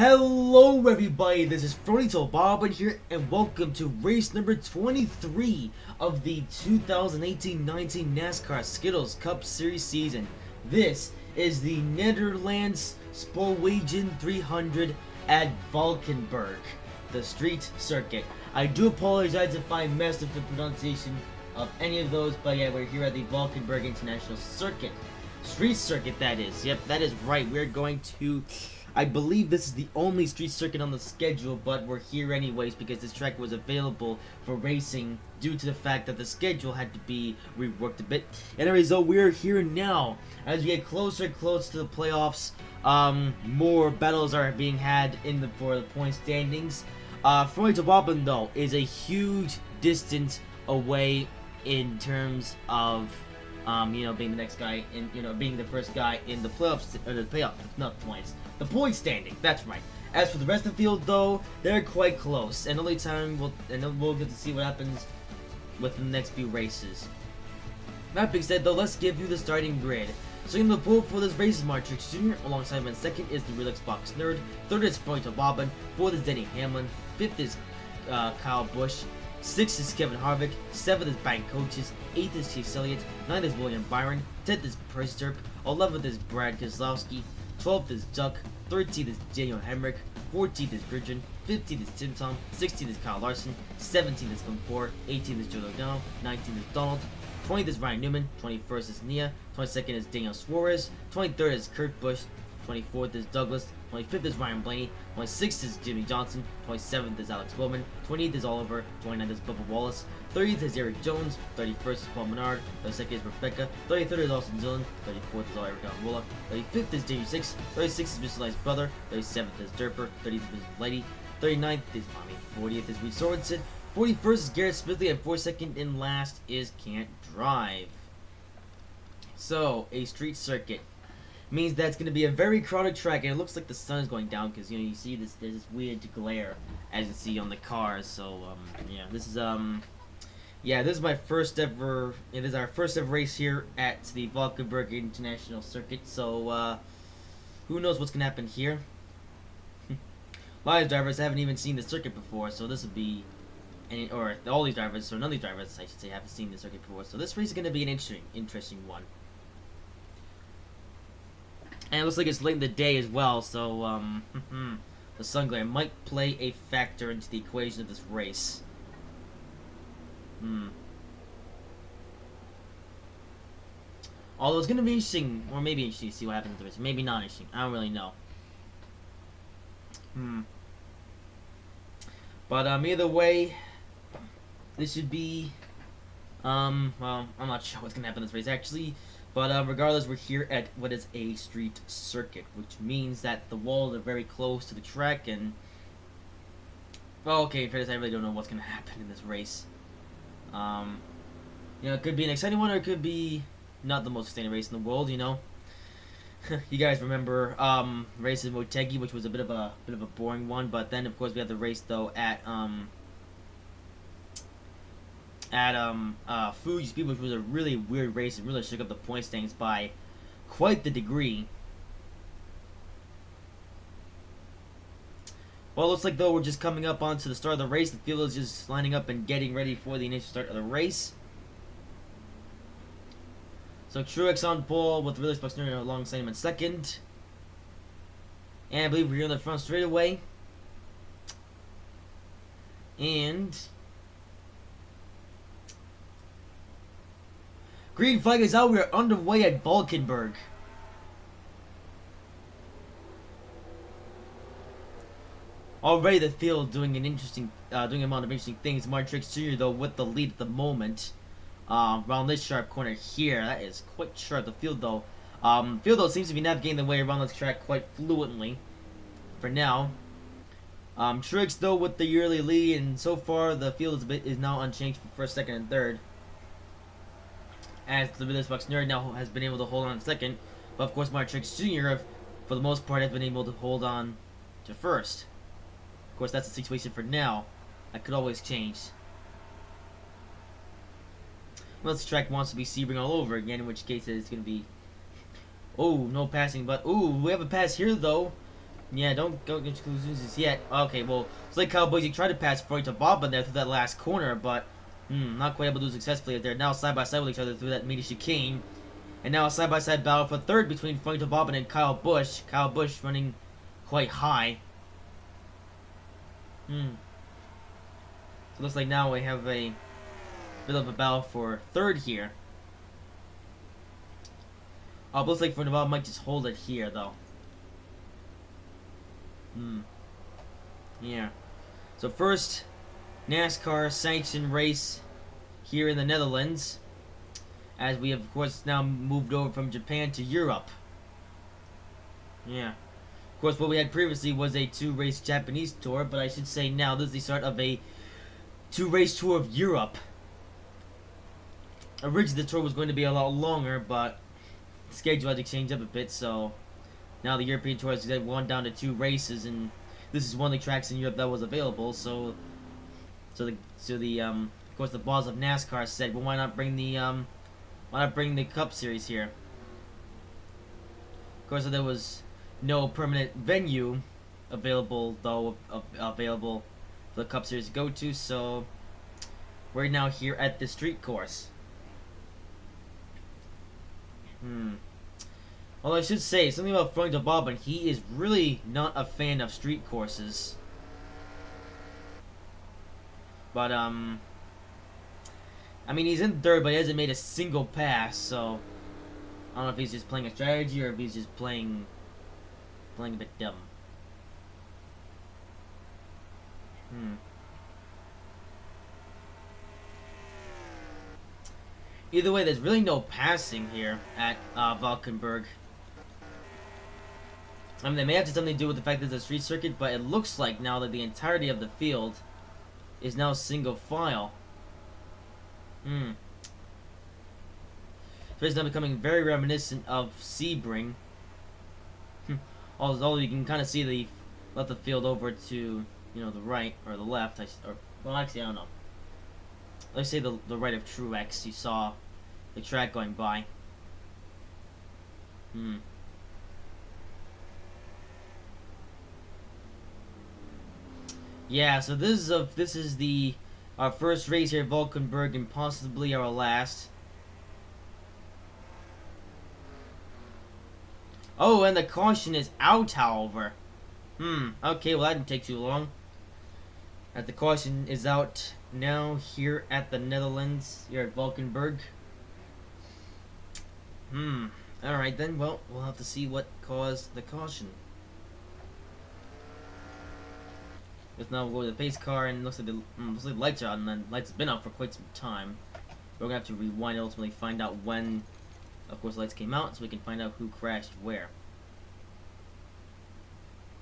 Hello everybody, this is Fronito Bob here, and welcome to race number 23 of the 2018-19 NASCAR Skittles Cup Series season. This is the Nederlandse Spoorwegen 300 at Valkenburg, the street circuit. I do apologize if I messed up the pronunciation of any of those, but yeah, we're here at the Valkenburg International Circuit. Street circuit, that is. Yep, that is right. We're going to... I believe this is the only street circuit on the schedule, but we're here anyways because this track was available for racing due to the fact that the schedule had to be reworked a bit. Anyway, so we're here now. As we get closer and closer to the playoffs, more battles are being had for the point standings. Fronito Bob, though, is a huge distance away in terms of being the next guy in, being the first guy in the playoffs, or the playoff, not points, the point standing. That's right. As for the rest of the field, though, they're quite close, and only time we'll get to see what happens with the next few races. That being said, though, let's give you the starting grid. So in the pool for this race is Matrix Jr., alongside him in second is the Real Xbox Nerd, third is Fronito Bobbin, fourth is Denny Hamlin, fifth is Kyle Busch, 6th is Kevin Harvick, 7th is Bank Coaches, 8th is Chase Elliott, 9th is William Byron, 10th is Percy Turp, 11th is Brad Keselowski, 12th is Duck, 13th is Daniel Hemrick, 14th is Bridgen, 15th is Tim Tom, 16th is Kyle Larson, 17th is Confor, 18th is Joe Logano, 19th is Donald, 20th is Ryan Newman, 21st is Nia, 22nd is Daniel Suarez, 23rd is Kurt Busch, 24th is Douglas, 25th is Ryan Blaney, 26th is Jimmy Johnson, 27th is Alex Bowman, 28th is Oliver, 29th is Bubba Wallace, 30th is Eric Jones, 31st is Paul Menard, 32nd is Rebecca, 33rd is Austin Dillon, 34th is Eric Almirola, 35th is Jamie 6, 36th is Mr. Lice brother, 37th is Derper, 30th is Mr. Lady, 39th is Mommy, 40th is Reed Sorensen, 41st is Garrett Smithley, and 42nd and last is Can't Drive. So, a street circuit means that it's going to be a very crowded track, and it looks like the sun is going down because you see this, there's this weird glare as you see on the cars. So this is my first ever. It is our first ever race here at the Valkenburg International Circuit. So who knows what's going to happen here? A lot of these drivers haven't even seen the circuit before, so this would be, or all these drivers, or none of these drivers, I should say, haven't seen the circuit before. So this race is going to be an interesting one. And it looks like it's late in the day as well, so the sun glare might play a factor into the equation of this race. Although it's going to be interesting, or maybe interesting to see what happens to this. Maybe not interesting. I don't really know. But either way, this should be, well, I'm not sure what's going to happen in this race actually. But regardless, we're here at what is a street circuit, which means that the walls are very close to the track, and well, okay, fairness, I really don't know what's going to happen in this race. It could be an exciting one, or it could be not the most exciting race in the world. You guys remember race in Motegi, which was a bit of a boring one, but then of course we had the race though at Fuji Speed, which was a really weird race and really shook up the point standings by quite the degree. Well, it looks like though we're just coming up onto the start of the race. The field is just lining up and getting ready for the initial start of the race. So Truex on pole with Real Xbox Nerd alongside him in second. And I believe we're in the front straightaway. And green flag is out. We are underway at Valkenburg. Already the field doing an amount of interesting things. Matrix Jr. though with the lead at the moment. Around this sharp corner here, that is quite sharp. The field though, seems to be navigating the way around this track quite fluently. For now, Truex though with the yearly lead, and so far the field is now unchanged for first, second, and third. As the Real Xbox Nerd now has been able to hold on to second, but of course Matrix Jr. for the most part has been able to hold on to first. Of course that's the situation for now. That could always change. Unless the track wants to be Sebring all over again, in which case it's going to be... Oh, no passing, but... Ooh, we have a pass here though. Yeah, don't go into conclusions yet. Okay, well, it's like Cowboys. You tried to pass Freud to Bob in there through that last corner, but not quite able to do successfully. They're now side by side with each other through that mini chicane, and now a side by side battle for third between Freud to Bob and Kyle Busch. Kyle Busch running quite high. So it looks like now we have a bit of a battle for third here. Oh, looks like Freud to Bob might just hold it here though. Yeah. So first NASCAR sanctioned race here in the Netherlands, as we have of course now moved over from Japan to Europe. Yeah. Of course, what we had previously was a 2-race Japanese tour, but I should say now this is the start of a 2-race tour of Europe. Originally the tour was going to be a lot longer, but the schedule had to change up a bit, so now the European tour has gone down to 2 races, and this is one of the tracks in Europe that was available. So of course the boss of NASCAR said, well, why not bring the Cup Series here? Of course, there was no permanent venue available available for the Cup Series to go to, so we're now here at the street course. Well, I should say something about Frank DeBobbin. He is really not a fan of street courses. But, I mean, he's in third, but he hasn't made a single pass, so I don't know if he's just playing a strategy or if he's just playing a bit dumb. Either way, there's really no passing here at Valkenburg. I mean, they may have something to do with the fact that it's a street circuit, but it looks like now that the entirety of the field is now single file. It's now becoming very reminiscent of Sebring. Although you can kind of see the left the field over to, the right or the left. Well, actually, I don't know. Let's say the right of Truex. You saw the track going by. Yeah, so this is our first race here at Valkenburg and possibly our last. Oh, and the caution is out, however. Okay, well that didn't take too long. As the caution is out now here at the Netherlands, here at Valkenburg. Alright then, well, we'll have to see what caused the caution. Because now we'll go to the pace car, and it looks like the lights are on, and the lights have been out for quite some time. We're gonna have to rewind and ultimately find out when, of course, the lights came out, so we can find out who crashed where.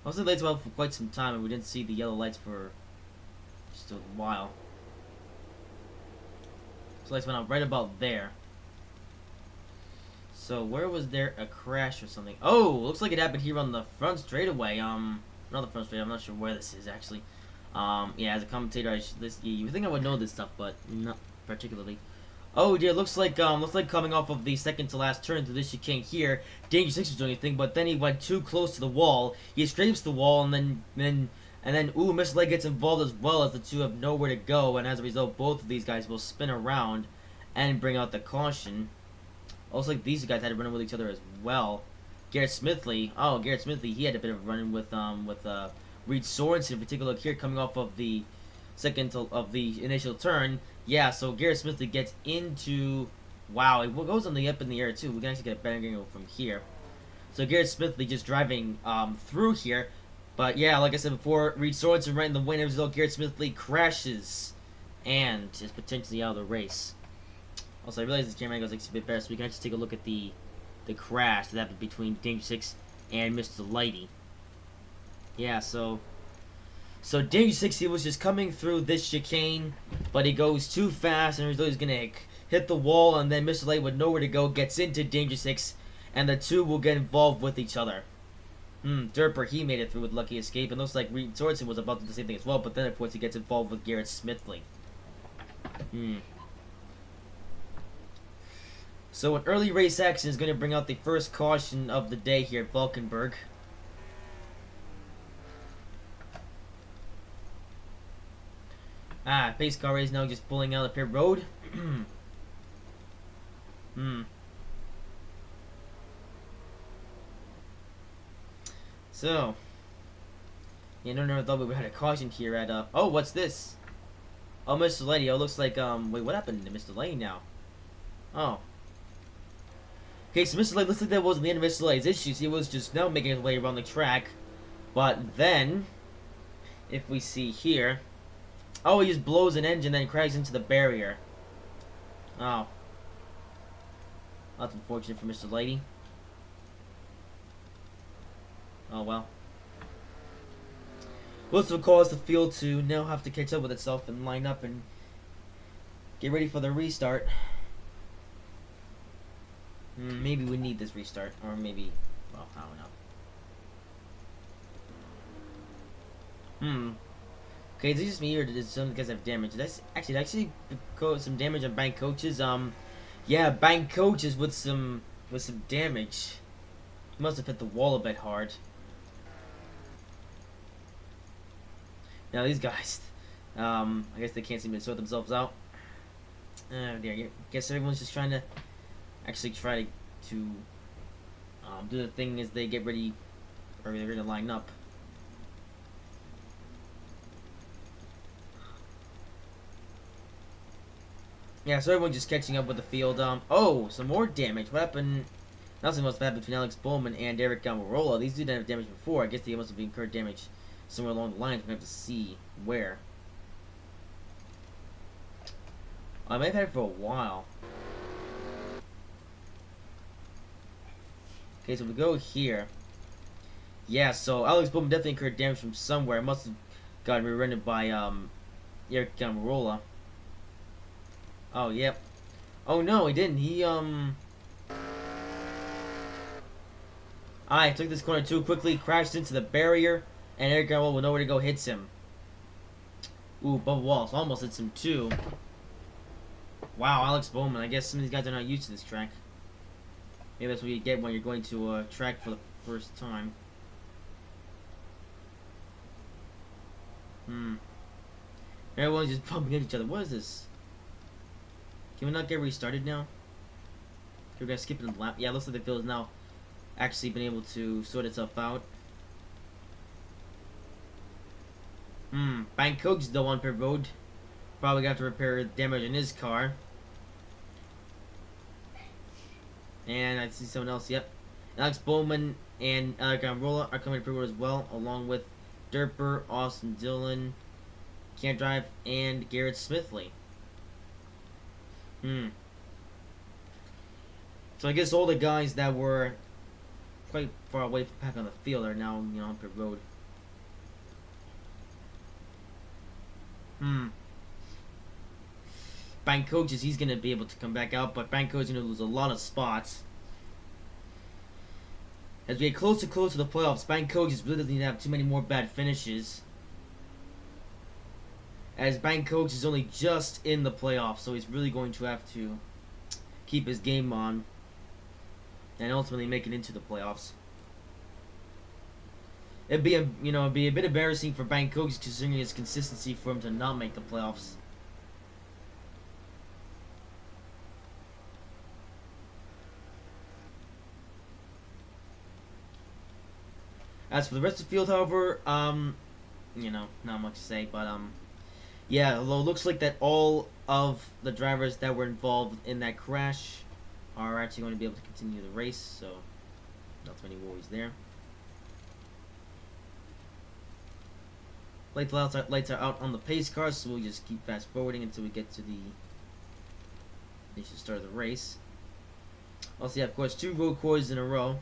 Also, the lights were out for quite some time, and we didn't see the yellow lights for just a while. So lights went out right about there. So where was there a crash or something? Oh, looks like it happened here on the front straightaway. Not the front straightaway. I'm not sure where this is actually. Yeah, as a commentator, you would think I would know this stuff, but not particularly. Oh dear, looks like coming off of the second to last turn through this chicane here, Danger Six was doing anything, but then he went too close to the wall. He scrapes the wall, and then Mr. Light gets involved as well, as the two have nowhere to go, and as a result, both of these guys will spin around and bring out the caution. Also, like these guys had to run with each other as well. Garrett Smithley, he had a bit of a run with Reed Sorensen in particular here, coming off of the of the initial turn. Yeah, so Garrett Smithley gets into, wow, it goes on the up in the air too. We can actually get a better angle from here. So Garrett Smithley just driving through here, but yeah, like I said before, Reed Sorensen right in the win. As a result, Garrett Smithley crashes and is potentially out of the race. Also, I realize this camera angle is a bit better, so we can actually take a look at the crash that happened between Danger Six and Mr. Lighty. Yeah, so Danger Six, he was just coming through this chicane, but he goes too fast, and he's gonna hit the wall, and then Mr. Light with nowhere to go gets into Danger Six, and the two will get involved with each other. Derper, he made it through with lucky escape, and looks like Reed Sorensen was about to do the same thing as well, but then of course he gets involved with Garrett Smithley. So an early race action is going to bring out the first caution of the day here at Valkenburg. Pace car is now just pulling out of pit road. So, yeah, no, never thought we would have had a caution here at, oh, what's this? Oh, Mr. Lady, oh, looks like, wait, what happened to Mr. Lady now? Oh. Okay, so Mr. Lady, looks like that wasn't the end of Mr. Lady's issues. He was just now making his way around the track. But then, if we see here, oh, he just blows an engine, then crashes into the barrier. Oh. That's unfortunate for Mr. Lady. Oh, well. This will cause the field to now have to catch up with itself and line up and get ready for the restart. Maybe we need this restart, or maybe, well, I don't know. Okay, is it just me, or did some guys have damage? That's actually cause some damage on bank coaches. Yeah, bank coaches with some damage. He must have hit the wall a bit hard. Now these guys, I guess they can't seem to sort themselves out. Oh dear, I guess everyone's just trying to actually try to do the thing as they get ready, or they're gonna line up. Yeah, so everyone's just catching up with the field. Oh, some more damage. What happened? Nothing must have happened between Alex Bowman and Eric Almirola. These two didn't have damage before. I guess they must have incurred damage somewhere along the lines. We have to see where. I may have had it for a while. Okay, so we go here. Yeah, so Alex Bowman definitely incurred damage from somewhere. It must have gotten rear-ended by Eric Almirola. Oh, yep. Oh no, he didn't. He I took this corner too quickly, crashed into the barrier, and Eric Almirola with nowhere to go hits him. Ooh, Bubba Wallace almost hits him too. Wow, Alex Bowman. I guess some of these guys are not used to this track. Maybe that's what you get when you're going to a track for the first time. Everyone's just bumping into each other. What is this? Can we not get restarted now? We're gonna skip the lap. Yeah, looks like the field has now actually been able to sort itself out. Bank Coach is the one per road. Probably got to repair damage in his car. And I see someone else, yep. Alex Bowman and Alec Almirola are coming to per road as well, along with Derper, Austin Dillon, Can't Drive, and Garrett Smithley. So I guess all the guys that were quite far away from back on the field are now, you know, on pit road. Bank Coaches, he's gonna be able to come back out, but Bank Coach is gonna lose a lot of spots. As we get closer and closer to the playoffs, Bank Coaches really doesn't need to have too many more bad finishes. As Bank Coach is only just in the playoffs, so he's really going to have to keep his game on and ultimately make it into the playoffs. It'd be a bit embarrassing for Bank Coach considering his consistency for him to not make the playoffs. As for the rest of the field, however, not much to say, but yeah, although it looks like that all of the drivers that were involved in that crash are actually going to be able to continue the race, so not too many worries there. Lights are out on the pace cars, so we'll just keep fast forwarding until we get to the initial start of the race. Also, yeah, of course, 2 road quarters in a row.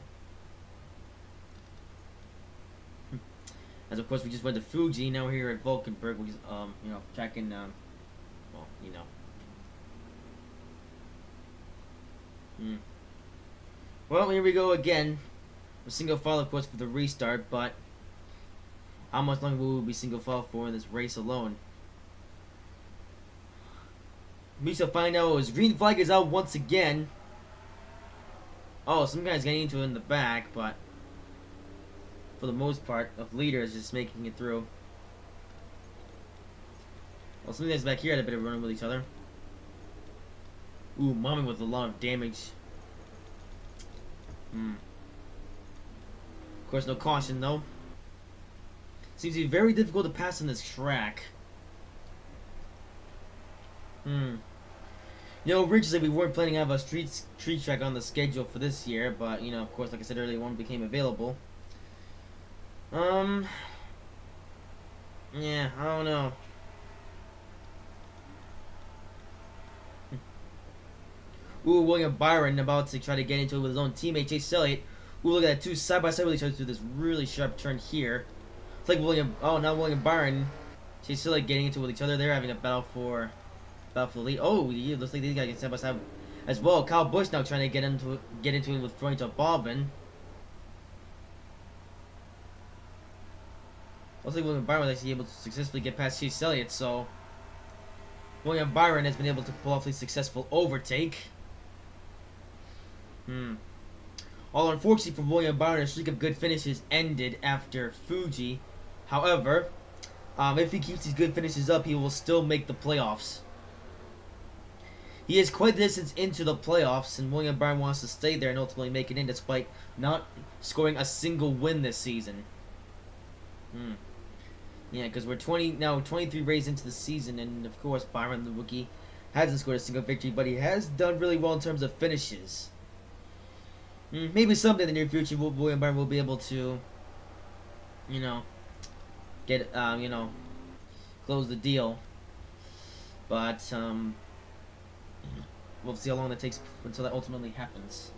As of course we just went to Fuji, now we're here at Valkenburg, which is, tracking, Well, here we go again. A single file, of course, for the restart, but how much longer will we be single file for in this race alone? We shall find out as green flag is out once again. Oh, some guy's getting into it in the back, but for the most part, of leader is just making it through. Well, some of these back here had a bit of running with each other. Ooh, Mommy with a lot of damage. Of course, no caution though. Seems to be very difficult to pass on this track. You know, originally we weren't planning to have a street track on the schedule for this year, but you know, of course, like I said earlier, one became available. Yeah, I don't know. Ooh, William Byron about to try to get into it with his own teammate Chase Elliott. Ooh, look at that, two side by side with each other through this really sharp turn here. It's like now William Byron, Chase Elliott getting into it with each other. They're having a battle for the lead. Oh, yeah, looks like these guys get side by side as well. Kyle Busch now trying to get into it with Froito Bobbin. Looks like William Byron was actually able to successfully get past Chase Elliott, so William Byron has been able to pull off a successful overtake. Although unfortunately for William Byron, a streak of good finishes ended after Fuji. However, if he keeps these good finishes up, he will still make the playoffs. He is quite the distance into the playoffs, and William Byron wants to stay there and ultimately make it in despite not scoring a single win this season. Yeah, because we're 23 races into the season, and of course Byron, the rookie, hasn't scored a single victory, but he has done really well in terms of finishes. Maybe someday in the near future, William Byron will be able to, you know, get, close the deal. But, we'll see how long that takes until that ultimately happens.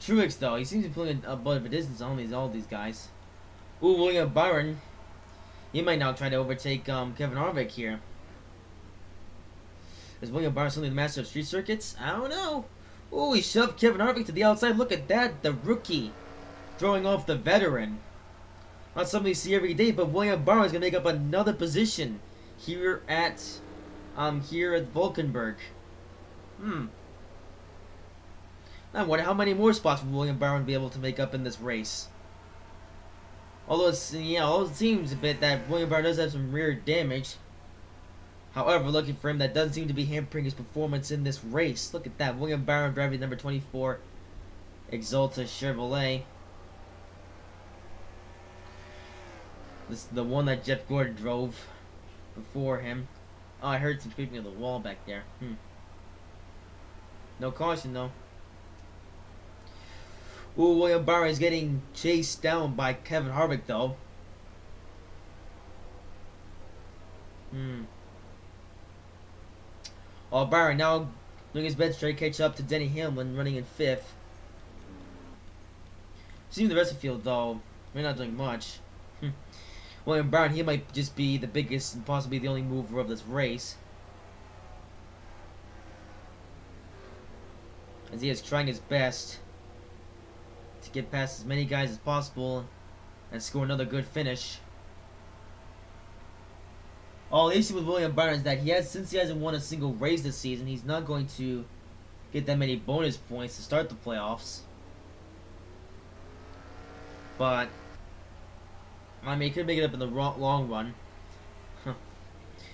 Truex, though, he seems to be pulling a bit of a distance on all these guys. Ooh, William Byron, he might now try to overtake Kevin Harvick here. Is William Byron suddenly the master of street circuits? I don't know. Ooh, he shoved Kevin Harvick to the outside. Look at that, the rookie throwing off the veteran. Not something you see every day, but William Byron is gonna make up another position here at Vulcanburg. I wonder how many more spots will William Byron be able to make up in this race. Although it seems a bit that William Byron does have some rear damage. However, looking for him, that doesn't seem to be hampering his performance in this race. Look at that, William Byron driving number 24 Exalta Chevrolet. This is the one that Jeff Gordon drove before him. Oh, I heard some scraping of the wall back there. No caution though. Ooh, William Byron is getting chased down by Kevin Harvick though. Oh, Byron now doing his best to try to catch up to Denny Hamlin, running in 5th. Seeing the rest of the field though, we're not doing much. William Byron, he might just be the biggest and possibly the only mover of this race, as he is trying his best to get past as many guys as possible and score another good finish. All the issue with William Byron is that since he hasn't won a single race this season, he's not going to get that many bonus points to start the playoffs. But I mean, he could make it up in the long run.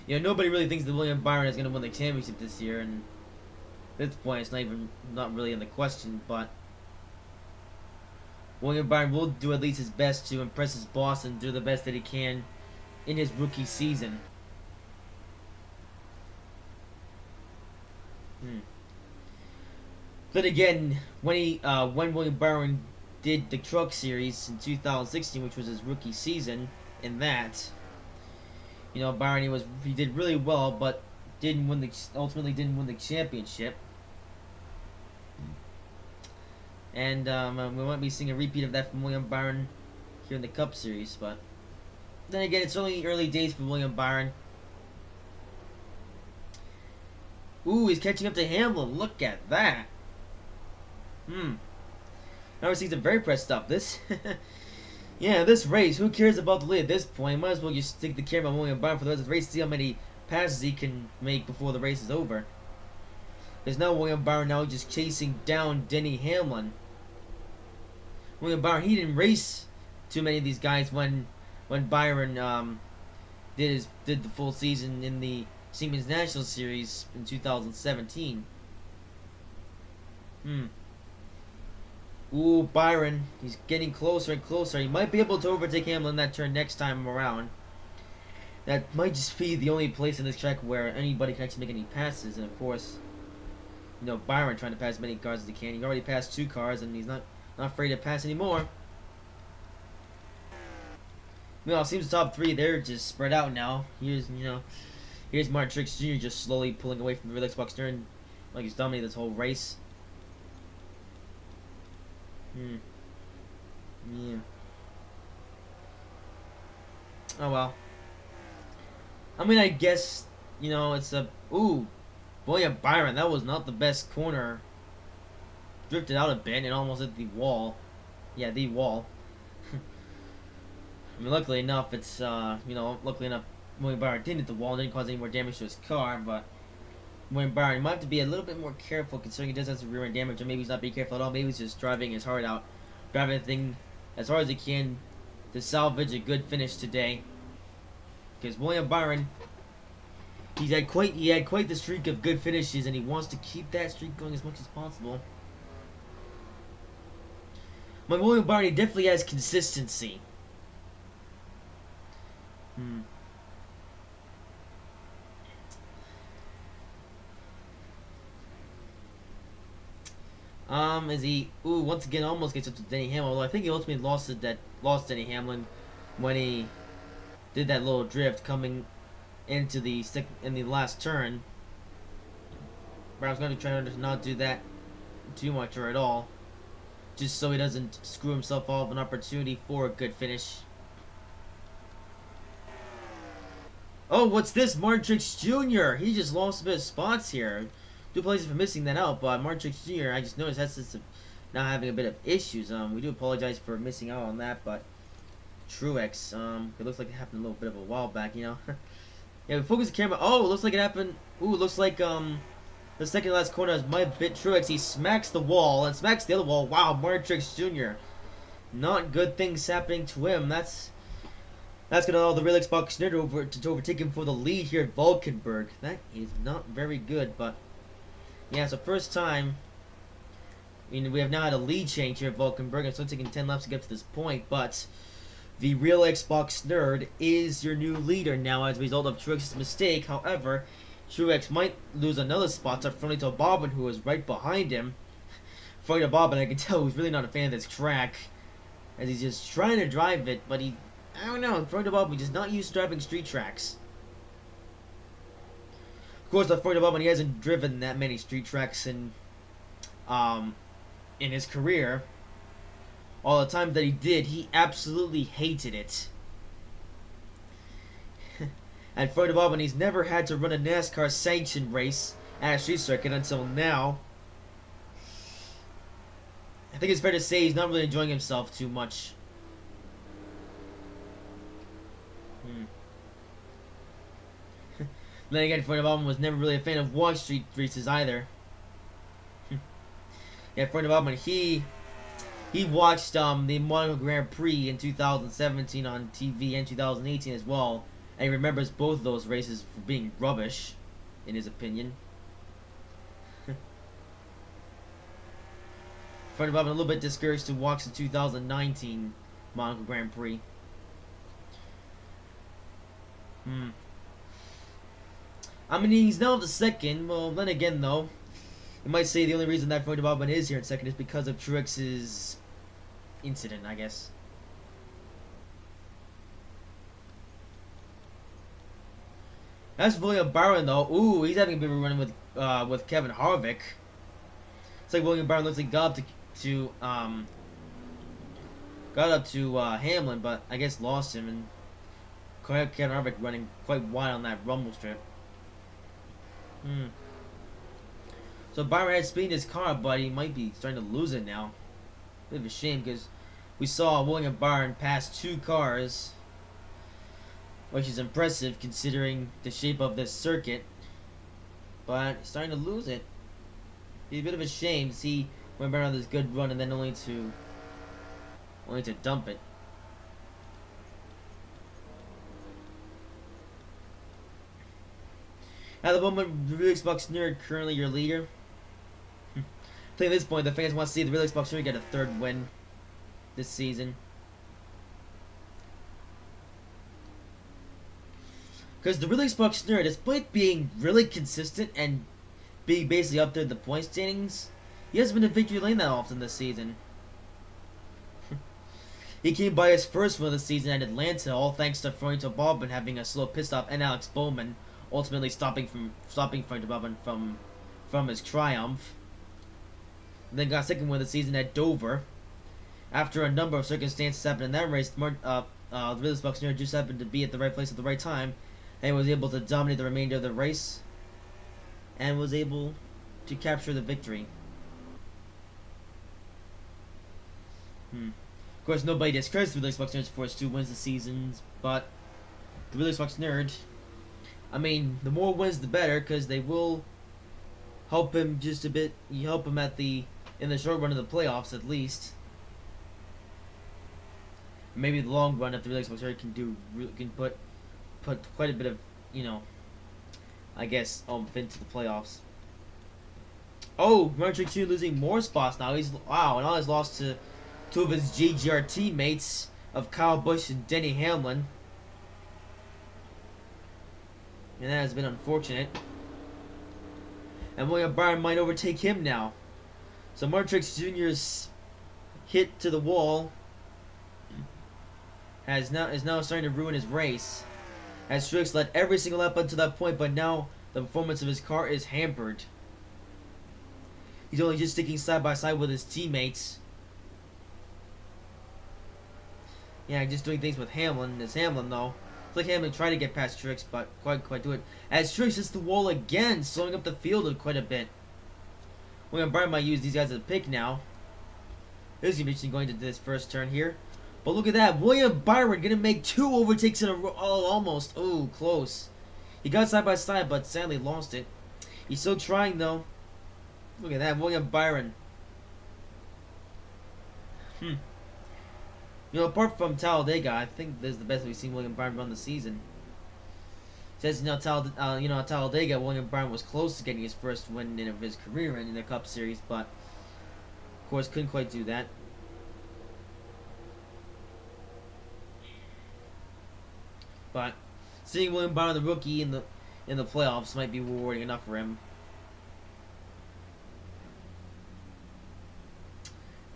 You know, nobody really thinks that William Byron is going to win the championship this year, and at this point, it's not really in the question. But William Byron will do at least his best to impress his boss and do the best that he can in his rookie season. Then again, when William Byron did the Truck Series in 2016, which was his rookie season, in that, you know, Byron he did really well, but ultimately didn't win the championship. And we might be seeing a repeat of that from William Byron here in the Cup Series, but then again, it's only early days for William Byron. Ooh, he's catching up to Hamlin. Look at that. Now he's very pressed up. Yeah, this race, who cares about the lead at this point? Might as well just stick the camera on William Byron for the rest of the race, see how many passes he can make before the race is over. There's now William Byron now just chasing down Denny Hamlin. William Byron, he didn't race too many of these guys when Byron did the full season in the Siemens National Series in 2017. Ooh, Byron, he's getting closer and closer. He might be able to overtake Hamlin that turn next time around. That might just be the only place in this track where anybody can actually make any passes. And of course, you know, Byron trying to pass as many cars as he can. He already passed 2 cars, and he's not afraid to pass anymore. Well, it seems the top 3, they're just spread out now. Here's Martin Truex Jr. just slowly pulling away from the rear Xbox turn, like he's dominated this whole race. Yeah. Oh well. I mean, I guess, you know, it's a... Ooh. William Byron, that was not the best corner. Drifted out a bit and almost hit the wall. Yeah, the wall. I mean, luckily enough, it's, luckily enough, William Byron didn't hit the wall and didn't cause any more damage to his car, but William Byron might have to be a little bit more careful considering he does have some rear end damage, or maybe he's not being careful at all. Maybe he's just driving his heart out, driving the thing as hard as he can to salvage a good finish today. Because William Byron, he had quite the streak of good finishes, and he wants to keep that streak going as much as possible. But William Byron, he definitely has consistency. Is he? Ooh, once again, almost gets up to Denny Hamlin. Although I think he ultimately lost Denny Hamlin when he did that little drift coming into the last turn. But I was going to try to not do that too much or at all, just so he doesn't screw himself off an opportunity for a good finish. Oh, what's this? Martin Truex Jr. He just lost a bit of spots here. Do apologize for missing that out, but Martin Truex Jr. I just noticed that's now having a bit of issues. We do apologize for missing out on that, but Truex, it looks like it happened a little bit of a while back, you know. Yeah, we focus the camera. Oh, it looks like it happened. Ooh, it looks like the second to last corner is my bit Truex. He smacks the wall and smacks the other wall. Wow, Martin Truex Jr. Not good things happening to him. That's gonna allow the real Xbox nerd to overtake him for the lead here at Valkenburg. That is not very good, but yeah, it's the first time. I mean, we have now had a lead change here at Valkenburg. It's only taking 10 laps to get to this point, but the real Xbox nerd is your new leader now as a result of Truex's mistake. However, Truex might lose another spot to Fronito Bobbin, who is right behind him. Fronito Bobbin, I can tell, who's really not a fan of this track, as he's just trying to drive it, but I don't know, Fronito Bobbin just not used to driving street tracks. Of course, Fronito Bobbin, he hasn't driven that many street tracks in his career. All the times that he did, he absolutely hated it. And Fronito Bobbin, he's never had to run a NASCAR sanctioned race at a street circuit until now. I think it's fair to say he's not really enjoying himself too much. Then again, Fronito Bobbin was never really a fan of walk street races either. Yeah, Fronito Bobbin, he watched the Monaco Grand Prix in 2017 on TV and 2018 as well, and he remembers both of those races for being rubbish, in his opinion. Fronito Bobbin a little bit discouraged to watch the 2019 Monaco Grand Prix. I mean, he's now the second. Well, then again, though, you might say the only reason that Fronito Bobbin is here in second is because of Truex's incident, I guess. That's William Byron, though. Ooh, he's having a bit of a run with Kevin Harvick. It's like William Byron looks like got up to Hamlin, but I guess lost him, and Kevin Harvick running quite wide on that rumble strip. So Byron had speed in his car, but he might be starting to lose it now. Bit of a shame, because we saw William Byron pass 2 cars, which is impressive considering the shape of this circuit. But he's starting to lose it. It's a bit of a shame to see William Byron on this good run and then only to only to dump it. At the moment, the Real Xbox Nerd currently your leader. I think at this point, the fans want to see the Real Xbox Nerd get a third win this season. Because the Real Xbox Nerd, despite being really consistent and being basically up there in the point standings, he hasn't been in victory lane that often this season. He came by his first win of the season at Atlanta, all thanks to Fronto Bobbin having a slow piss off and Alex Bowman ultimately stopping Fronto Bobbin from his triumph. And then got a second win of the season at Dover. After a number of circumstances happened in that race, the Real Xbox Nerd just happened to be at the right place at the right time, and was able to dominate the remainder of the race, and was able to capture the victory. Of course, nobody discredits the Real Xbox Nerd for his 2 wins this season, but the Real Xbox Nerd, I mean, the more wins the better, because they will help him just a bit. You help him in the short run of the playoffs at least. Maybe the long run if the Real Xbox Nerd can put quite a bit of, I guess, into the playoffs. Oh, Martrick 2 losing more spots now. And now he's lost to 2 of his GGR teammates of Kyle Busch and Denny Hamlin. And that has been unfortunate. And William Byron might overtake him now. So Martrix Jr.'s hit to the wall is now starting to ruin his race. As Truex led every single lap up to that point, but now the performance of his car is hampered. He's only just sticking side by side with his teammates. Yeah, just doing things with Hamlin. It's Hamlin though. It's like Hamlin tried to get past Truex, but quite do it. As Truex hits the wall again, slowing up the field quite a bit. William Byron might use these guys as a pick now. This is gonna be interesting going to this first turn here. But look at that, William Byron gonna make 2 overtakes in a row. Oh, almost. Oh, close. He got side by side, but sadly lost it. He's still trying though. Look at that, William Byron. Apart from Talladega, I think this is the best we've seen William Byron run the season. Says Talladega, William Byron was close to getting his first win of his career in the Cup Series, but of course couldn't quite do that. But seeing William Byron, the rookie, in the playoffs might be rewarding enough for him.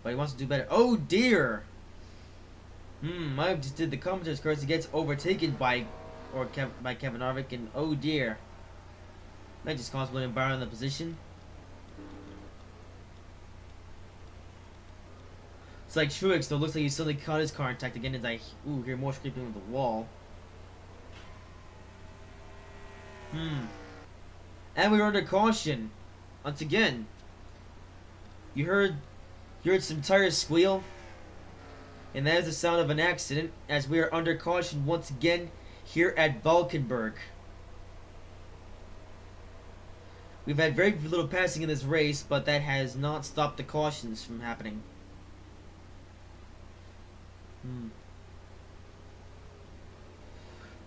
But he wants to do better. Oh dear! I just did the commentator's curse. He gets overtaken by Kevin Harvick, and oh dear. That just cost William Byron the position. It's like Truex though, looks like he suddenly caught his car intact again. It's like, ooh, hear more scraping with the wall. And we were under caution. Once again. You heard some tires squeal. And that is the sound of an accident, as we are under caution once again here at Valkenburg. We've had very little passing in this race, but that has not stopped the cautions from happening.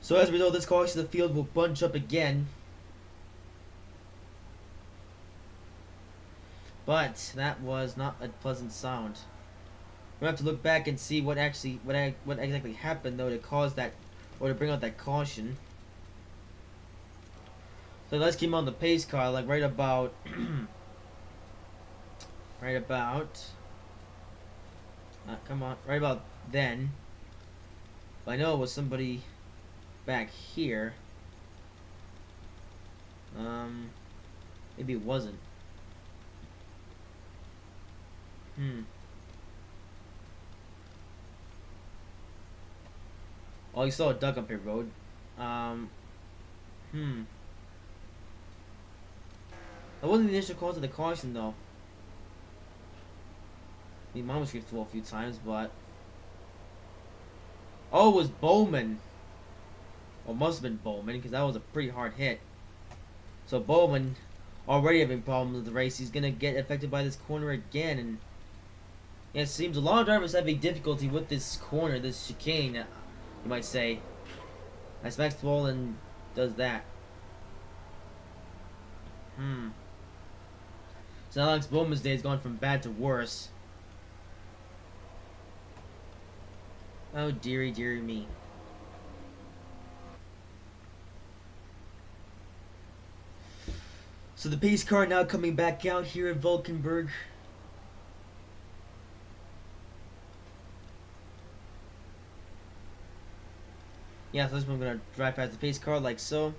So as a result, this caution, the field will bunch up again. But that was not a pleasant sound. We're gonna have to look back and see what exactly happened though to cause that, or to bring out that caution. So let's keep on the pace car, like right about then. But I know it was somebody back here. Maybe it wasn't. Oh, you saw a duck up here, road. That wasn't the initial cause of the caution, though. I mean, mine was skipped a few times, but... Oh, it was Bowman. Or must have been Bowman, because that was a pretty hard hit. So Bowman, already having problems with the race, he's going to get affected by this corner again, and... Yeah, it seems a lot of drivers have a difficulty with this corner, this chicane, you might say. I smacks the ball and does that. So now Alex Bowman's day has gone from bad to worse. Oh, dearie, dearie me. So the pace car now coming back out here at Valkenburg. Yeah, so this one I'm gonna drive past the pace car like so,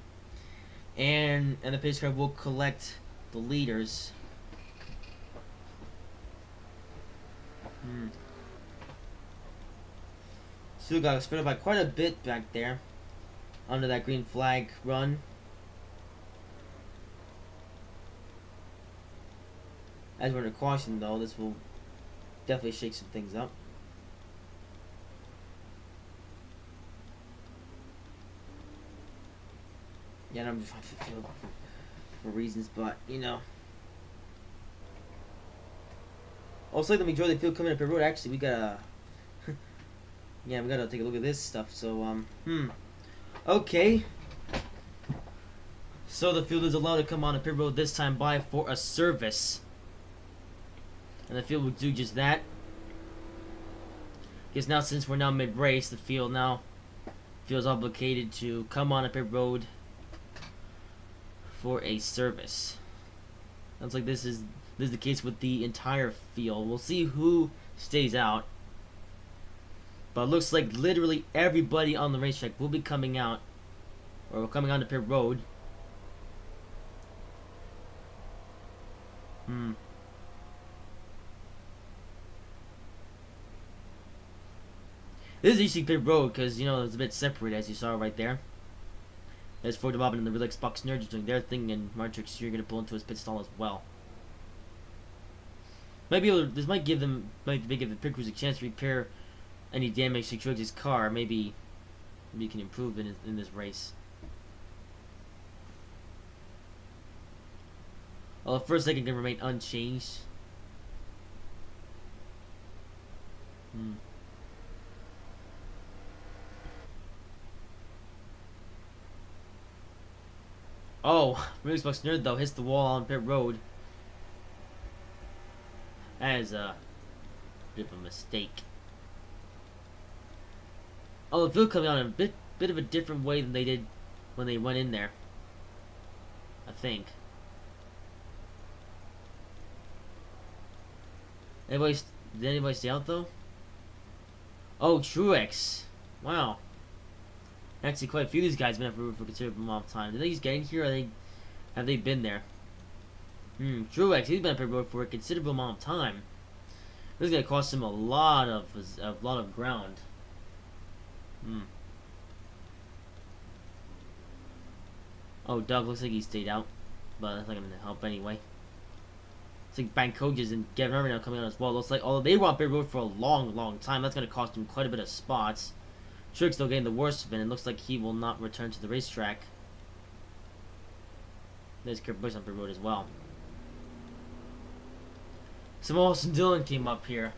and the pace car will collect the leaders. Still got sped up by quite a bit back there under that green flag run. As we're under caution though, this will definitely shake some things up. Yeah, I'm just trying to feel for reasons, but you know. Also, let me enjoy the field coming up the road. Actually, we gotta. Yeah, we gotta take a look at this stuff. So, okay. So the field is allowed to come on a pit road this time by for a service. And the field will do just that. Because now, since we're now mid-race, the field now feels obligated to come on a pit road for a service. Sounds like this is the case with the entire field. We'll see who stays out. But it looks like literally everybody on the racetrack will be coming out, or coming on the pit road. This is usually pit road because, you know, it's a bit separate, as you saw right there. There's Ford Bob and the Relax Box Nerds doing their thing, and Martrix, you're going to pull into his pit stall as well. This might give the pit crews a chance to repair any damage to Truex' car. Maybe he can improve in this race. Well, the first second can remain unchanged. Oh, Relax Box Nerd though hits the wall on pit road. That is a bit of a mistake. Oh, the field coming on a bit of a different way than they did when they went in there, I think. Did anybody stay out though? Oh, Truex. Wow. Actually, quite a few of these guys have been up for a considerable amount of time. Did they just get in here, or have they been there? Truex, he's been up here for a considerable amount of time. This is gonna cost him a lot of ground. Oh, Doug looks like he stayed out, but that's not gonna help anyway. It's like Bankojas and Gavin Irvin now coming out as well. Looks like, although they were on pit road for a long time, that's gonna cost him quite a bit of spots. Truex still getting the worst of it, and looks like he will not return to the racetrack. There's Kurt Busch on pit road as well. Some Austin Dillon came up here.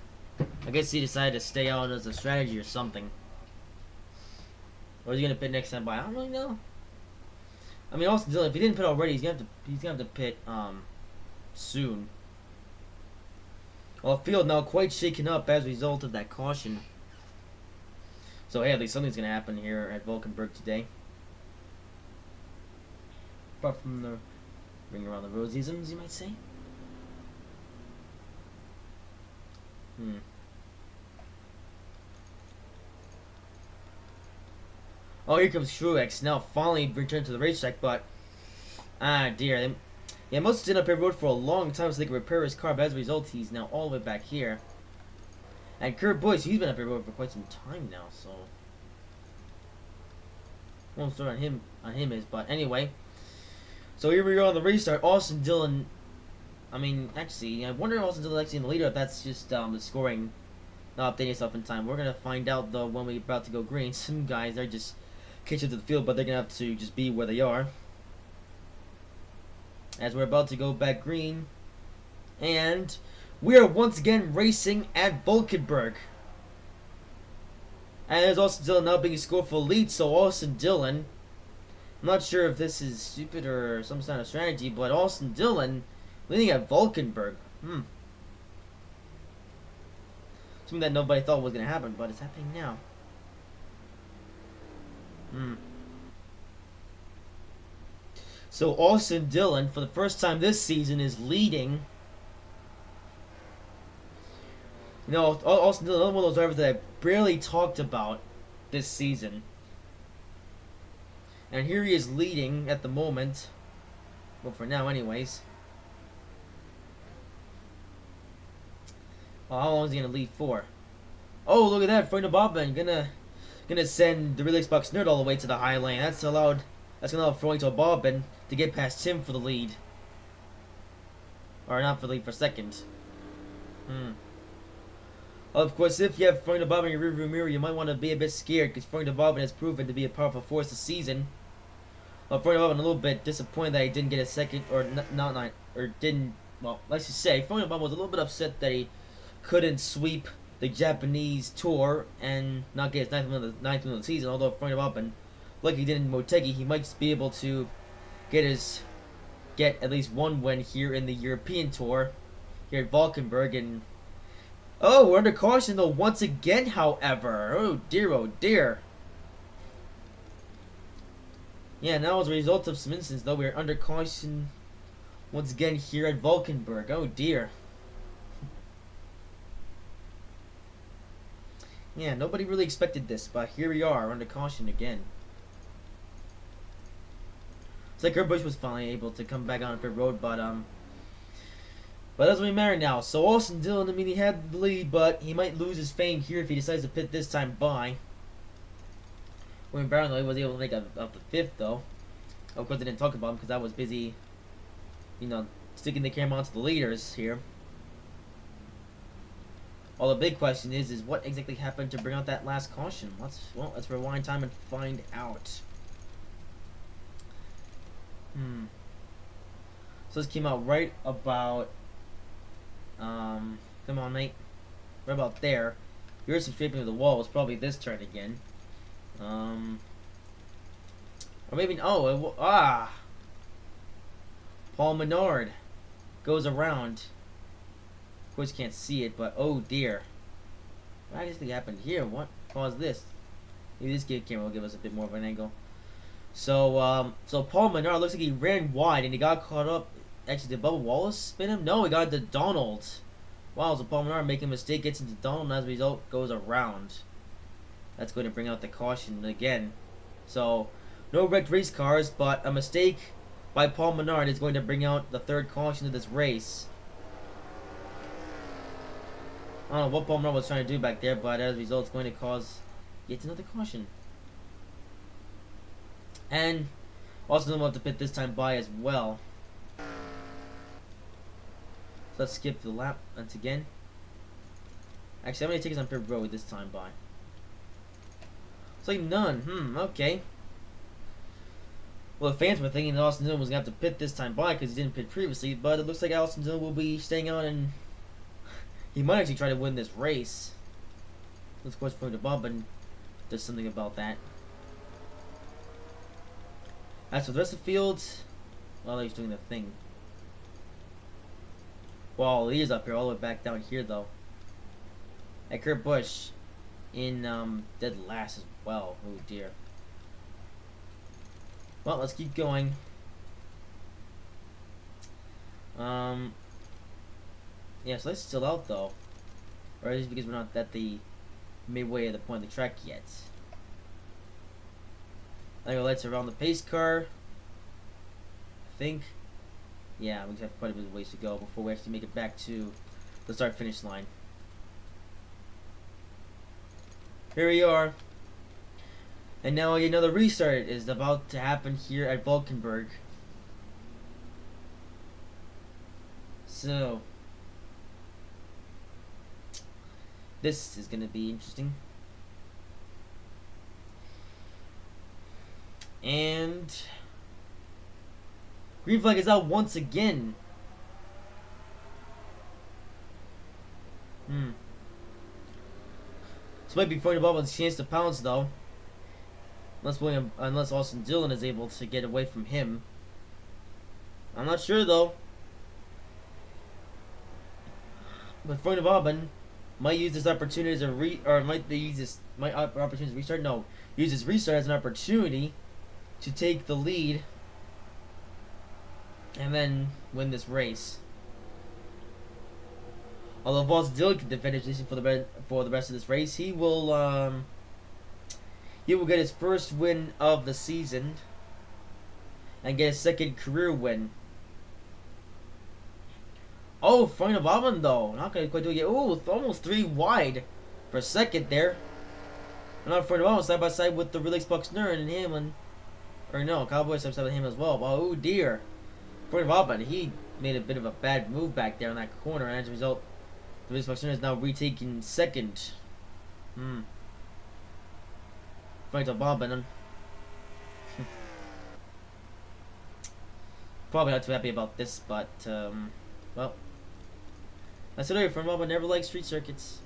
I guess he decided to stay out as a strategy or something. Or is he gonna pit next time by? I don't really know. I mean, Austin Dillon, if he didn't pit already, he's gonna have to pit soon. Well, field now quite shaken up as a result of that caution. So hey, at least something's gonna happen here at Valkenburg today. Apart from the ring around the rosisms, you might say. Oh, here comes Truex. Now finally returned to the racetrack, but dear, they must have stayed up here road for a long time so they could repair his car. But as a result, he's now all the way back here. And Kurt Busch, he's been up here road for quite some time now, so won't start on him is, but anyway. So here we go on the restart. Austin Dillon. I mean, actually, I wonder if Austin Dillon actually in the leader. If that's just the scoring not updating itself in time. We're gonna find out though when we're about to go green. Some guys they're just catching up to the field, but they're gonna have to just be where they are. As we're about to go back green, and We are once again racing at Valkenburg. And there's Austin Dillon now being scored for the lead, so Austin Dillon, I'm not sure if this is stupid or some kind of strategy, but Austin Dillon leading at Valkenburg. Something that nobody thought was going to happen, but it's happening now. So Austin Dillon, for the first time this season, is leading. You know, Austin Dillon, another one of those drivers that I barely talked about this season. And here he is leading at the moment. Well, for now anyways. Well, how long is he going to lead for? Oh, look at that. Freund Bobbin gonna send the Relix Box Nerd all the way to the high lane. That's gonna allow Freund Bobbin to get past him for the lead. Or not for the lead, for second. Of course, if you have Freund Bobbin in your rearview mirror, you might want to be a bit scared, because Freund Bobbin has proven to be a powerful force this season. Well, Freund Bobbin a little bit disappointed that he didn't get a second, or well, let's just say, Freund Bobbin was a little bit upset that he couldn't sweep the Japanese tour and not get his ninth win of the season. Although Freund Bobbin, like he did in Motegi, he might be able to get at least one win here in the European tour here at Valkenburg. And oh, we're under caution though once again. However, oh dear. Yeah, now as a result of some incidents though, we're under caution once again here at Valkenburg. Oh dear. Yeah, nobody really expected this, but here we are, under caution again. It's like Kurt Busch was finally able to come back on pit road, but that doesn't really matter now. So Austin Dillon, I mean, he had the lead, but he might lose his fame here if he decides to pit this time by. William Brownlee was able to make up the fifth, though. Of course, I didn't talk about him because I was busy, you know, sticking the camera onto the leaders here. Well, the big question is what exactly happened to bring out that last caution? Let's rewind time and find out. So this came out right about, come on, mate, right about there. You heard some scraping of the wall. It's probably this turn again. Or maybe, Paul Menard goes around. Of course, you can't see it, but oh dear. What actually happened here? What caused this? Maybe this camera will give us a bit more of an angle. So, Paul Menard looks like he ran wide and he got caught up. Actually, did Bubba Wallace spin him? No, he got into Donald. Wow, so Paul Menard making a mistake, gets into Donald, and as a result, goes around. That's going to bring out the caution again. So, no wrecked race cars, but a mistake by Paul Menard is going to bring out the third caution of this race. I don't know what Paul Menard was trying to do back there, but as a result, it's going to cause yet another caution. And also don't want to pit this time by as well. So let's skip the lap once again. Actually, how many tickets on pit road this time by? It's like none. Okay. Well, the fans were thinking that Austin Dillon was going to have to pit this time by because he didn't pit previously, but it looks like Austin Dillon will be staying out and he might actually try to win this race. Let's go for the Bob and does something about that. As for the rest of the field, well, he's doing the thing. Well, he is up here, all the way back down here, though. And Kurt Busch in dead last as well. Oh dear. Well, let's keep going. Yeah, so that's still out though. Or at least because we're not at the midway of the point of the track yet. I think lights around the pace car. I think. Yeah, we have quite a bit of ways to go before we actually make it back to the start-finish line. Here we are. And now another restart is about to happen here at Valkenburg. So this is going to be interesting. And green flag is out once again. This might be Freunde Bobben's chance to pounce though. Unless Austin Dillon is able to get away from him. I'm not sure though. But Freunde Bobben might use this opportunity as a restart. No, use this restart as an opportunity to take the lead and then win this race. Although Austin Dillon can defend his position for the rest of this race, he will get his first win of the season and get his second career win. Oh, Freunde Bobben though, not gonna quite do it yet. Oh, almost 3 wide for a second there. And now Freunde Bobben side by side with the Relax Bucksnern and Hamlin, or no, Cowboys side by side with him as well. Oh dear, Freunde Bobben, he made a bit of a bad move back there in that corner, and as a result, the Relax Bucksnern is now retaking second. Freunde Bobben. Probably not too happy about this, but well, I said earlier, Freunde Bobben never liked street circuits.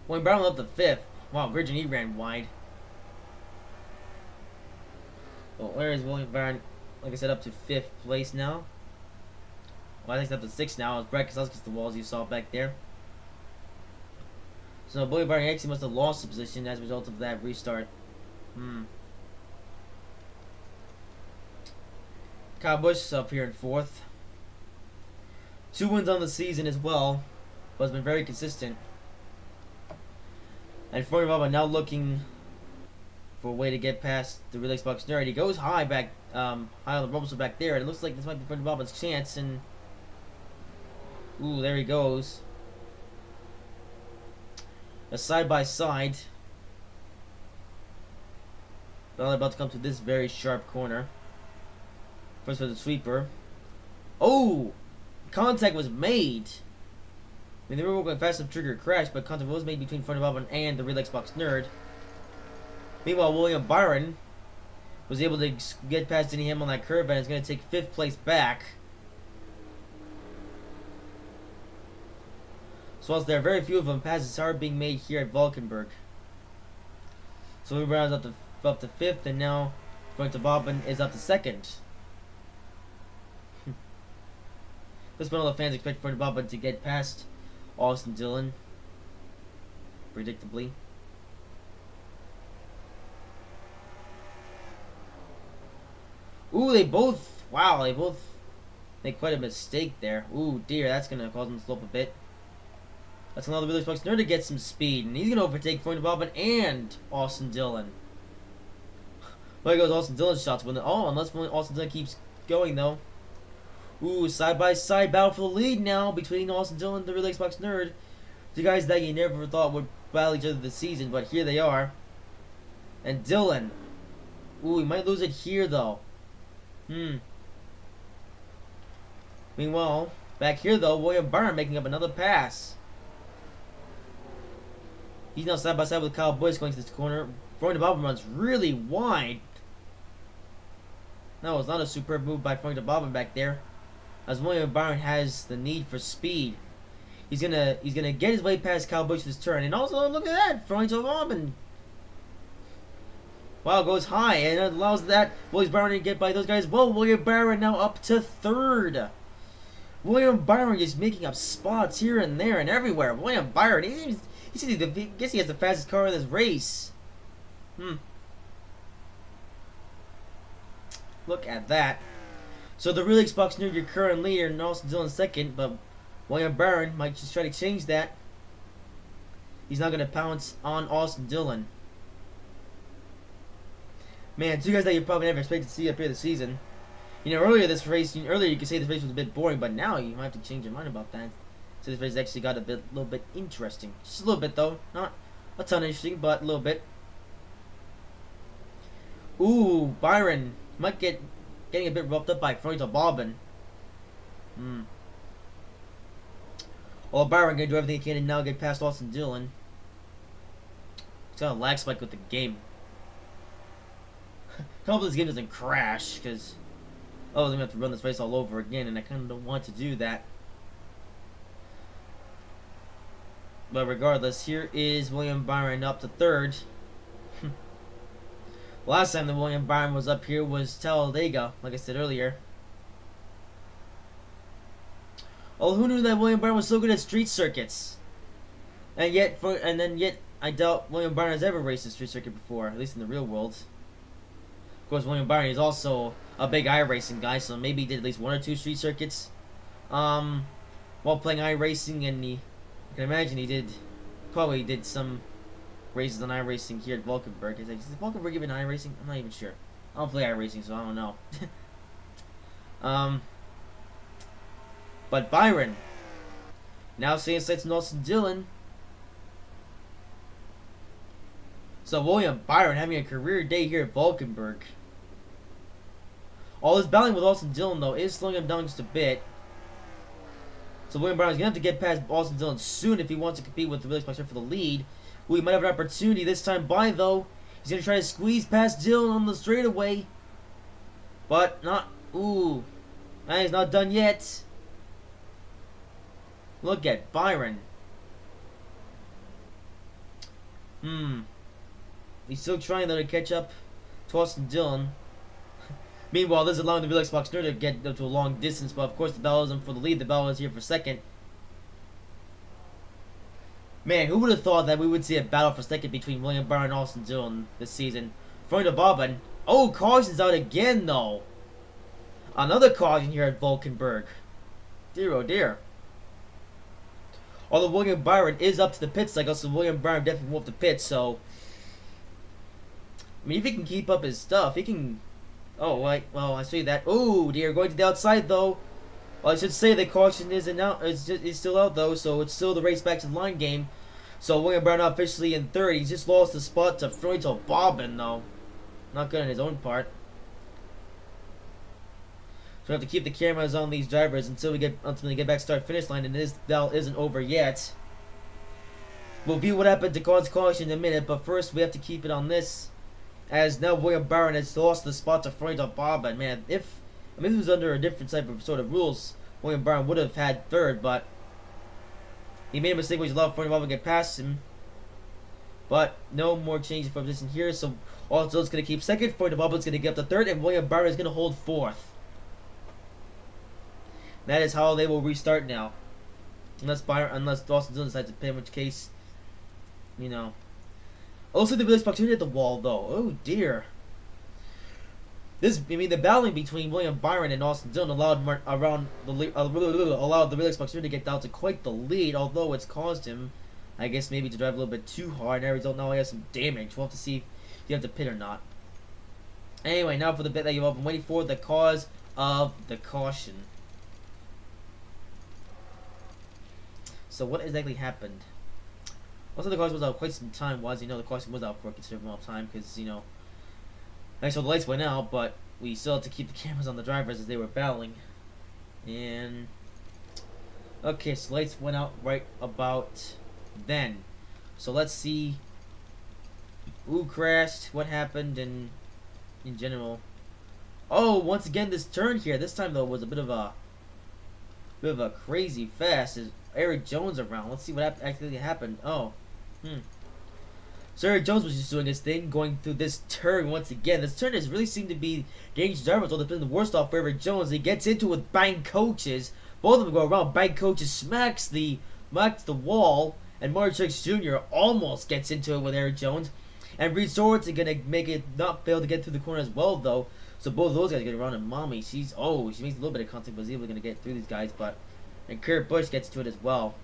When Brown up to 5th, wow, Virgin E ran wide. Well, where is William Byron? Like I said, up to 5th place now. Well, I think it's up to 6th now. It's Brett Keselowski's the walls you saw back there. So William Byron actually must have lost the position as a result of that restart. Kyle Busch is up here in 4th. 2 wins on the season as well, but has been very consistent. And Freunde Bobben now looking for a way to get past the Relax Bucksnern. He goes high back, high on the rumble back there, and it looks like this might be Freunde Bobben's chance. And ooh, there he goes. A side by side. Now they're about to come to this very sharp corner. First for the sweeper. Oh! Contact was made. I mean, they were going fast enough to trigger a crash, but contact was made between Freunde Bobben and the Relax Bucksnern. Meanwhile, William Byron was able to get past Denny Hamlin on that curve, and is going to take 5th place back. So whilst there are very few of them, passes are being made here at Valkenburg. So William Byron is up to 5th, and now Freunde Bobben is up to 2nd. This one, all the fans expect Freunde Bobben to get past Austin Dillon, predictably. Ooh, they both make quite a mistake there. Ooh, dear, that's going to cause them to slope a bit. That's another Relax Bucksnern to get some speed, and he's going to overtake Freunde Bobben and Austin Dillon. There goes Austin Dillon's shots. Unless Austin Dillon keeps going, though. Ooh, side-by-side battle for the lead now between Austin Dillon and the Relax Bucksnern. The guys that you never thought would battle each other this season, but here they are. And Dillon. Ooh, he might lose it here, though. Meanwhile, back here, though, William Byron making up another pass. He's now side-by-side with Kyle Busch going to this corner. Freunde Bobben runs really wide. No, it's not a superb move by Freunde Bobben back there, as William Byron has the need for speed. He's gonna get his way past Kyle Busch this turn, and also look at that, Freunde Bobben. Wow, goes high and allows that William Byron to get by those guys. Well, William Byron now up to 3rd. William Byron just making up spots here and there and everywhere. William Byron, I guess he has the fastest car in this race. Look at that. So the Relax Bucksnern, your current leader, and Austin Dillon 2nd, but William Byron might just try to change that. He's not going to pounce on Austin Dillon. Man, 2 guys that you probably never expected to see up here this season. You know, earlier you could say this race was a bit boring, but now you might have to change your mind about that. So this race actually got a little bit interesting. Just a little bit though, not a ton interesting, but a little bit. Ooh, Byron might getting a bit roughed up by Freunde Bobben. Well, Byron gonna do everything he can and now get past Austin Dillon. He's got a lag spike with the game. I hope this game doesn't crash, because I'm gonna have to run this race all over again, and I kind of don't want to do that. But regardless, here is William Byron up to third. Last time that William Byron was up here was Talladega, like I said earlier. Oh, who knew that William Byron was so good at street circuits? And yet, I doubt William Byron has ever raced a street circuit before, at least in the real world. Of course, William Byron is also a big iRacing guy, so maybe he did at least 1 or 2 street circuits. While playing iRacing, and I can imagine he probably did some races on iRacing here at Valkenburg. Is Valkenburg even iRacing? I'm not even sure. I don't play iRacing, so I don't know. But Byron now staying sights on Austin Dillon. So William Byron having a career day here at Valkenburg. All this battling with Austin Dillon though is slowing him down just a bit. So William Byron is gonna have to get past Austin Dillon soon if he wants to compete with the Williams Boxer for the lead. Ooh, he might have an opportunity this time by though. He's gonna try to squeeze past Dillon on the straightaway. But not ooh. Man, he's not done yet. Look at Byron. He's still trying though to catch up to Austin Dillon. Meanwhile, this is allowing the Felix Boxer to get up to a long distance, but of course the battle isn't for the lead. The battle is here for second. Man, who would have thought that we would see a battle for second between William Byron and Austin Dillon this season? Front of Bobbin. Oh, caution's out again though. Another caution here at Valkenburg. Dear oh dear. Although William Byron is up to the pit cycle, so William Byron definitely won't have to pit, so I mean, if he can keep up his stuff, he can. Oh, right. Well, I see that. Oh, dear. Going to the outside, though. Well, I should say the caution isn't out. It's still out, though, so it's still the race back to the line game. So, William Byron officially in third. He's just lost the spot to Fronto Bobbin, though. Not good on his own part. So, we have to keep the cameras on these drivers until we get back to start-finish line, and this battle isn't over yet. We'll view what happened to cause caution in a minute, but first we have to keep it on this. As now William Byron has lost the spot to Fronto Bobbin. Man, if this was under a different type of sort of rules, William Byron would have had third, but he made a mistake when he allowed Fronto Bobbin to get past him. But no more changes for position here, so also it's going to keep second, Fronto Bobbin's going to get up to third, and William Byron is going to hold fourth. That is how they will restart now. Unless Austin Dillon decides to pit, in which case, you know. Also, the Felix Boxer hit the wall, though. Oh, dear. The battling between William Byron and Austin Dillon allowed the Felix Boxer to get down to quite the lead, although it's caused him, I guess, maybe to drive a little bit too hard. And as a result, now he has some damage. We'll have to see if you have to pit or not. Anyway, now for the bit that you've all been waiting for, the cause of the caution. So, what exactly happened? Also, the caution was out quite some time. Well, as you know, the caution was out for a considerable amount of time because, you know, so the lights went out, but we still had to keep the cameras on the drivers as they were battling. And okay, so lights went out right about then. So let's see who crashed, what happened, and in general. Oh, once again, this turn here. This time though was a bit of a crazy fast. Is Eric Jones around? Let's see what actually happened. Oh. So Eric Jones was just doing his thing, going through this turn once again. This turn has really seemed to be dangerous drivers. Although it's been the worst off for Eric Jones. He gets into it with bank coaches. Both of them go around. Bank coaches smacks the wall, and Marchix Jr. almost gets into it with Eric Jones. And Reed Swords are gonna make it not fail to get through the corner as well, though. So both of those guys get around. And Mommy, she makes a little bit of contact, but is able to get through these guys. And Kurt Busch gets to it as well.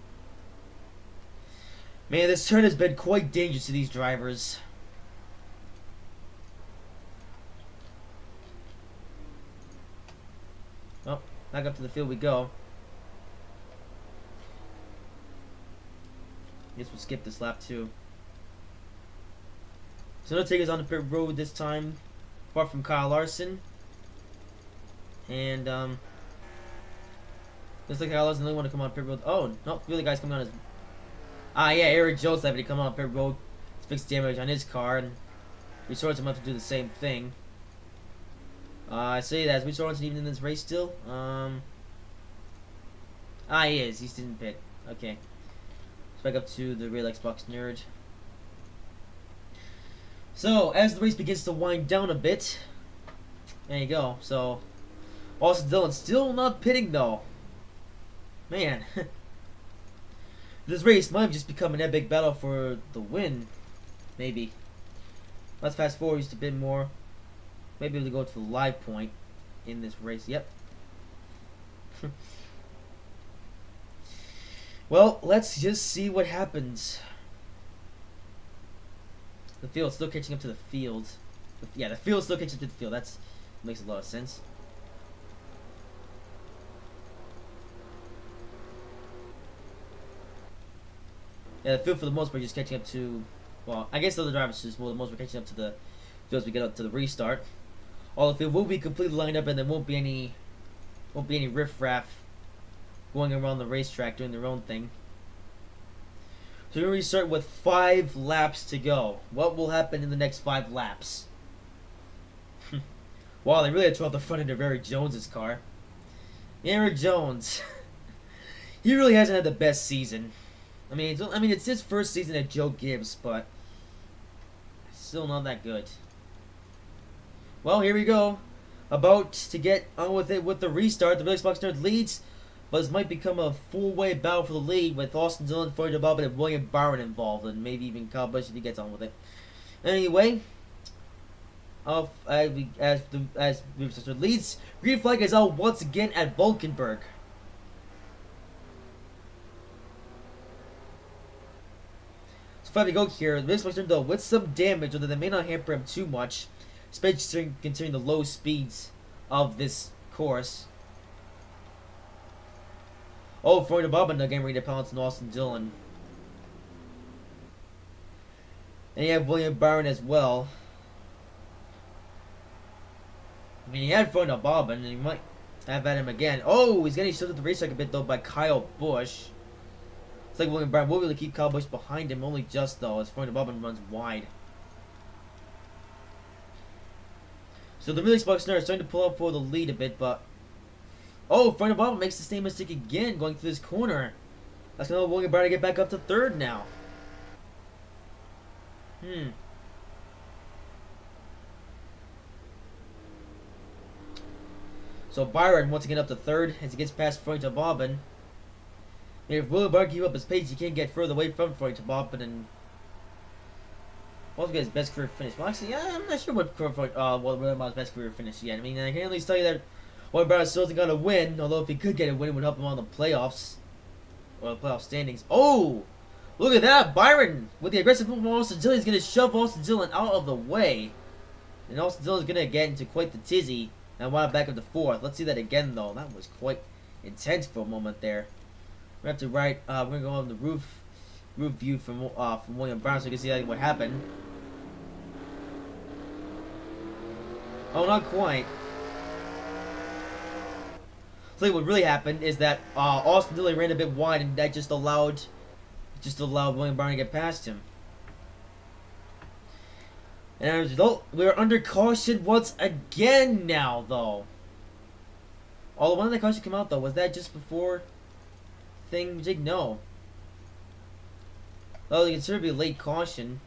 Man, this turn has been quite dangerous to these drivers. Well, back up to the field we go. Guess we'll skip this lap too. So no takers on the pit road this time, apart from Kyle Larson. And looks like Kyle Larson doesn't want to come on pit road. Oh, no, the other guy's coming on his. Yeah, Eric Jones having to come on pit road to fix damage on his car, and Reed Sorensen have to do the same thing. I say that. Is Reed Sorensen even in this race still? He is. He's in pit. Okay. back up to the real Xbox nerd. So, as the race begins to wind down a bit, there you go. So, Austin Dillon still not pitting though. Man, this race might have just become an epic battle for the win. Maybe. Let's fast forward just a bit more. Maybe we'll go to the live point in this race. Yep. Well, let's just see what happens. The field's still catching up to the field. Yeah, the field's still catching up to the field. That makes a lot of sense. Yeah, the field for the most part is catching up to, well, I guess the other drivers just for the most part catching up to the field as we get up to the restart. All the field will be completely lined up, and there won't be any riffraff going around the racetrack doing their own thing. So we're going to restart with 5 laps to go. What will happen in the next 5 laps? Wow, they really had to throw out the front end of Eric Jones's car. Eric Jones. He really hasn't had the best season. I mean, it's his first season at Joe Gibbs, but still not that good. Well, here we go. About to get on with it with the restart. The Xbox Nerd leads, but this might become a full-way battle for the lead with Austin Dillon, Floyd Bob, and William Byron involved, and maybe even Kyle Busch if he gets on with it. Anyway, as the Xbox Nerd leads, green flag is out once again at Valkenburg. So finally go here. The Xbox Nerd though with some damage, although they may not hamper him too much, especially considering the low speeds of this course. Oh, Floyd Bob and getting ready to pounce on Austin Dillon. And you have William Byron as well. I mean, he had Floyd Bob, and he might have at him again. Oh, he's getting shifted the racetrack a bit though by Kyle Busch. It's like William Byron will be able to keep Kyle Busch behind him, only just though, as Floyd Bob runs wide. So the real Xbox Nerd is starting to pull up for the lead a bit, but oh, Floyd Bob makes the same mistake again going through this corner. That's gonna allow William Byron to get back up to third now. So Byron once again up to third as he gets past Floyd Bobbin. If William Byron keep up his pace, he can't get further away from Floyd Bobbin and also get his best career finish. Well, actually, yeah, I'm not sure what William Byron's best career finish yet. I mean, I can at least tell you that William Byron still hasn't got a win. Although if he could get a win, it would help him on the playoffs or the playoff standings. Oh, look at that! Byron with the aggressive move from Austin Dillon is going to shove Austin Dillon out of the way, and Austin Dillon is going to get into quite the tizzy. And wind up back up to fourth. Let's see that again, though. That was quite intense for a moment there. We're going to have to we're going to go on the roof view from William Byron so you can see what happened. Oh, not quite. So what really happened is that Austin Dillon ran a bit wide, and that just allowed William Byron to get past him. And as a result, we're under caution once again now, though. Although when did the caution come out, though? Was that just before thing jig? No. Well, you consider it a late caution.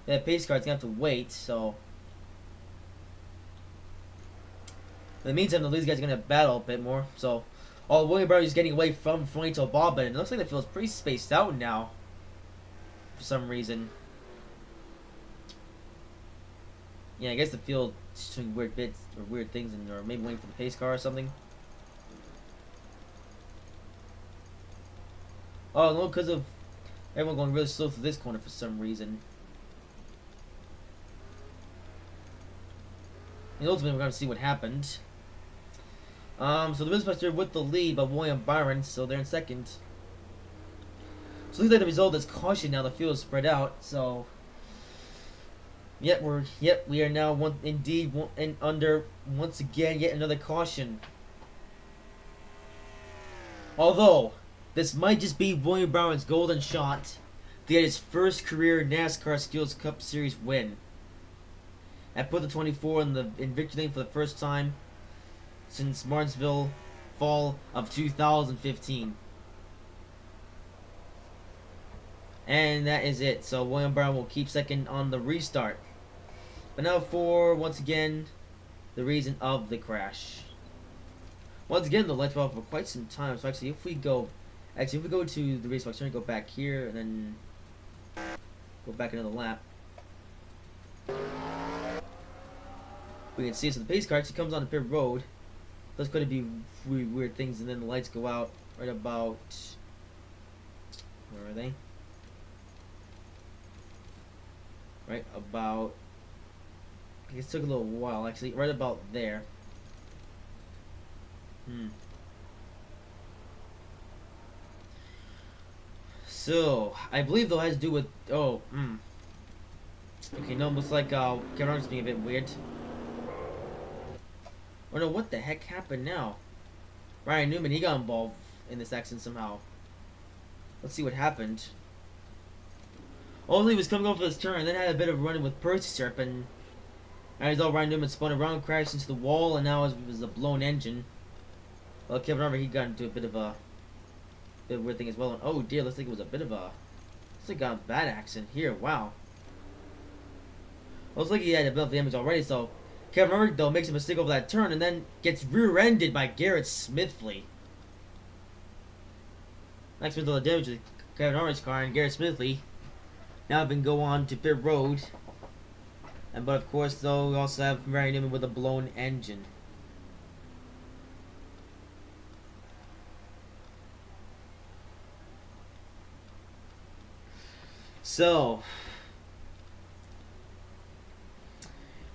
That pace car's gonna have to wait, so. In the meantime, the lead guys are gonna battle a bit more. So, all William Byron is getting away from Floyd Bobbin. It looks like the field's pretty spaced out now. For some reason. Yeah, I guess the field is doing weird bits or weird things, or maybe waiting for the pace car or something. Oh no, because of everyone going really slow through this corner for some reason. And ultimately, we're going to see what happened. So the Rizbuster with the lead by William Byron, so they're in second. So looks like the result is caution now. The field is spread out, so. We are now under once again yet another caution. Although this might just be William Byron's golden shot to get his first career NASCAR Skills Cup Series win. And put the 24 in victory lane for the first time since Martinsville fall of 2015. And that is it. So William Brown will keep second on the restart. But now for, once again, the reason of the crash. Once again, the lights were off for quite some time. So actually, if we go to the race box, we're going to go back here and then go back another lap. We can see, so the pace car actually comes on the pit road. There's going to be weird things, and then the lights go out right about, where are they? Right about, it took a little while actually, right about there. So, I believe though it has to do with, okay, no, looks like Kevin Hart's being a bit weird. Oh no, what the heck happened now? Ryan Newman, he got involved in this accident somehow. Let's see what happened. Only he was coming over this turn, and then had a bit of running with Percy Serp, and as all Ryan Newman spun around, crashed into the wall, and now it was a blown engine. Well, Kevin Harvick, he got into a bit of a weird thing as well. And oh dear, looks like it was a bit of a, looks like a bad accident here. Wow. Looks like he had a bit of damage already. So Kevin Harvick though makes a mistake over that turn, and then gets rear-ended by Garrett Smithley. Next with all the damage to Kevin Harvick's car, and Garrett Smithley now can go on to pit road. And but of course though we also have Ryan Newman with a blown engine. So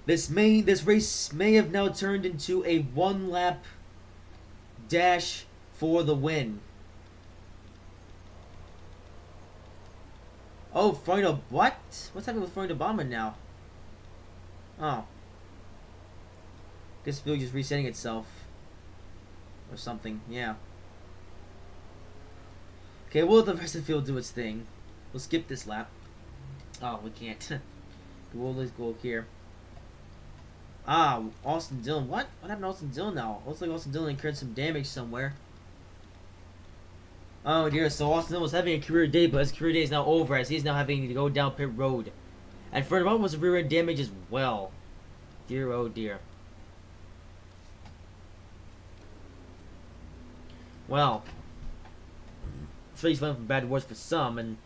this race may have now turned into a one-lap dash for the win. Oh, Freund, what? What's happening with Freund Obama now? Oh. Guess the field just resetting itself. Or something, yeah. Okay, we'll let the rest of the field do its thing. We'll skip this lap. Oh, we can't. Let's go here. Ah, Austin Dillon. What? What happened to Austin Dillon now? Looks like Austin Dillon incurred some damage somewhere. Oh dear, so Austin Dillon was having a career day, but his career day is now over as he's now having to go down pit road. And Fernando was rear end damage as well. Dear, oh dear. Well, he's went from bad to worse for some, and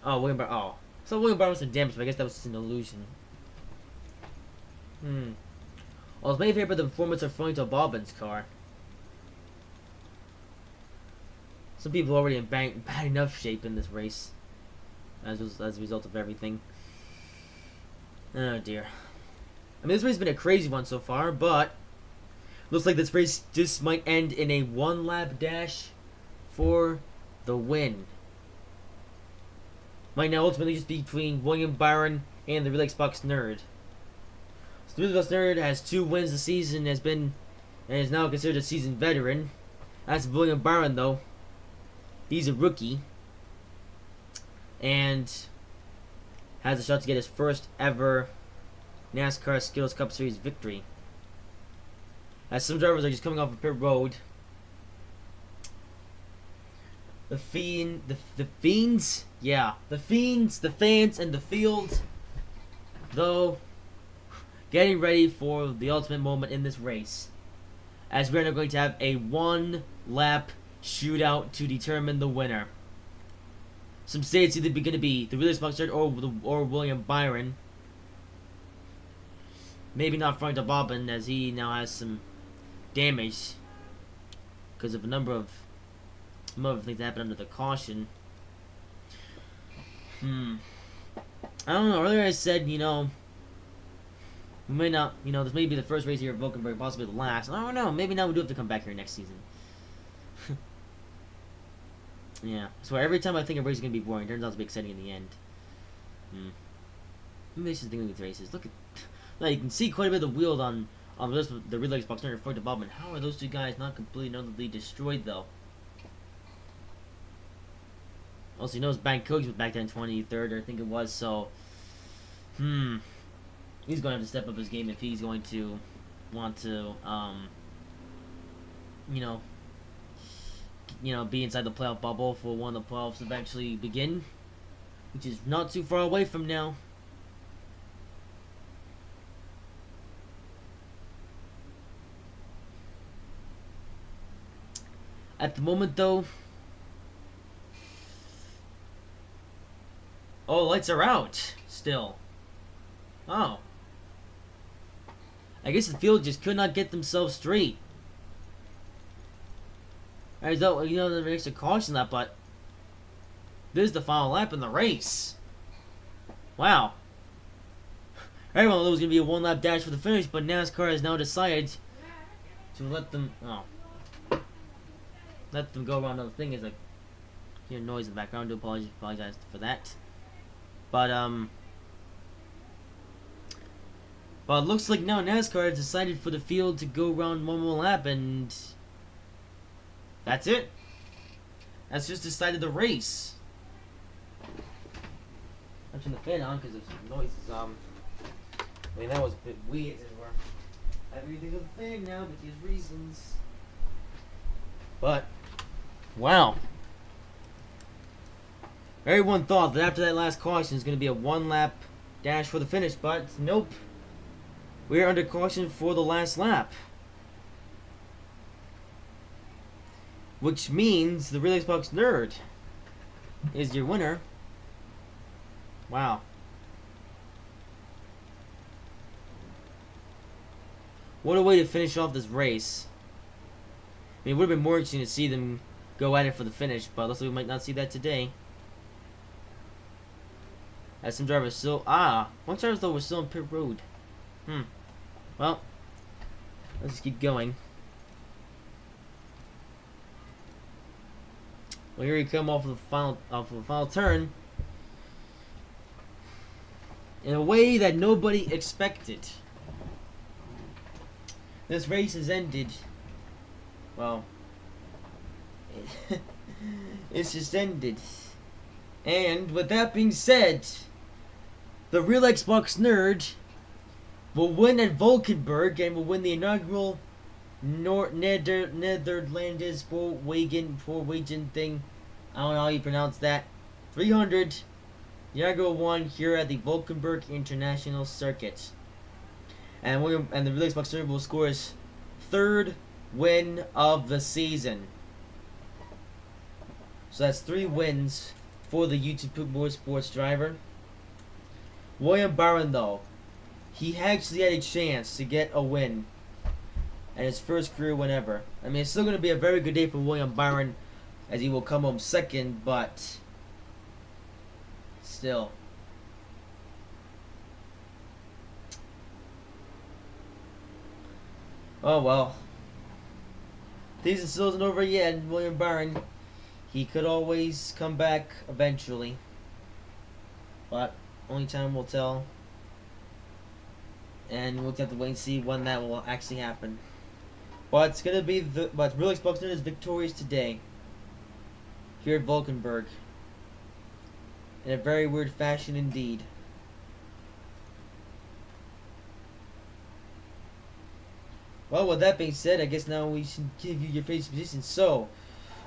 oh, William Byron. Oh, so William Byron was some damage, but I guess that was just an illusion. Well, it's my favorite the performance of Frontto Bobbin's car. Some people are already in bad enough shape in this race, as a result of everything. Oh dear. I mean, this race has been a crazy one so far, but looks like this race just might end in a one-lap dash for the win. Might now ultimately just be between William Byron and the Relay Xbox Nerd. So the Relay Xbox Nerd has 2 wins this season, and is now considered a seasoned veteran. That's William Byron though. He's a rookie and has a shot to get his first ever NASCAR Skittles Cup Series victory. As some drivers are just coming off of pit road. The Fiends, yeah, the Fiends, the fans, and the field, though, getting ready for the ultimate moment in this race. As we're now going to have a one-lap shootout to determine the winner. Some say it's either going to be the Relay Xbox or William Byron. Maybe not Frontto Bobbin, as he now has some damage because of a number of things that happened under the caution. I don't know. Earlier I said, we may not, this may be the first race here at Vulcanburg, possibly the last. I don't know. Maybe now we do have to come back here next season. Yeah. So every time I think a race is going to be boring, it turns out to be exciting in the end. Maybe I should think of these races. Look at, now you can see quite a bit of the wheel on the Relay Xbox Nerd and Frontto Bobbin. How are those two guys not completely and utterly destroyed though? Also, Bank Coach was back then 23rd, I think it was, so he's going to have to step up his game if he's going to want to be inside the playoff bubble for one of the playoffs to eventually begin. which is not too far away from now. At the moment, though, oh, lights are out still. Oh, I guess the field just could not get themselves straight. I thought, you know, there makes a caution lap, but this is the final lap in the race. Wow. Everyone thought it was going to be a one-lap dash for the finish, but NASCAR has now decided to let them go around. The thing is, like, hear noise in the background. I do apologize for that. But it looks like now NASCAR has decided for the field to go around one more lap, and that's it. That's just decided the race. I'm turning the fan on because there's some noises. I mean, that was a bit weird. We're everything with the fan now, but there's reasons. But wow. Everyone thought that after that last caution is going to be a one-lap dash for the finish, but nope. We are under caution for the last lap. Which means the Real Xbox Nerd is your winner. Wow. What a way to finish off this race. I mean, it would have been more interesting to see them go at it for the finish, but looks like we might not see that today. As some drivers still... one drivers though were still on pit road. Well, let's just keep going. Well, here we come off of the final turn. In a way that nobody expected. This race has ended. Well, it's just ended. And with that being said, the Real Xbox Nerd will win at Valkenburg and will win the inaugural Nederlandse Spoorwegen thing. I don't know how you pronounce that. 300 inaugural one here at the Valkenburg International Circuit. And the Real Xbox Nerd will score his third win of the season. So that's 3 wins for the YouTube Motorsports driver. William Byron, though, he actually had a chance to get a win and his first career win ever. I mean, it's still going to be a very good day for William Byron, as he will come home second, but still. Oh well. Season still isn't over yet, and William Byron, he could always come back eventually. But only time will tell. And we'll have to wait and see when that will actually happen. But it's gonna be but Real Xbox Nerd is victorious today. Here at Valkenburg. In a very weird fashion indeed. Well, with that being said, I guess now we should give you your favorite position. So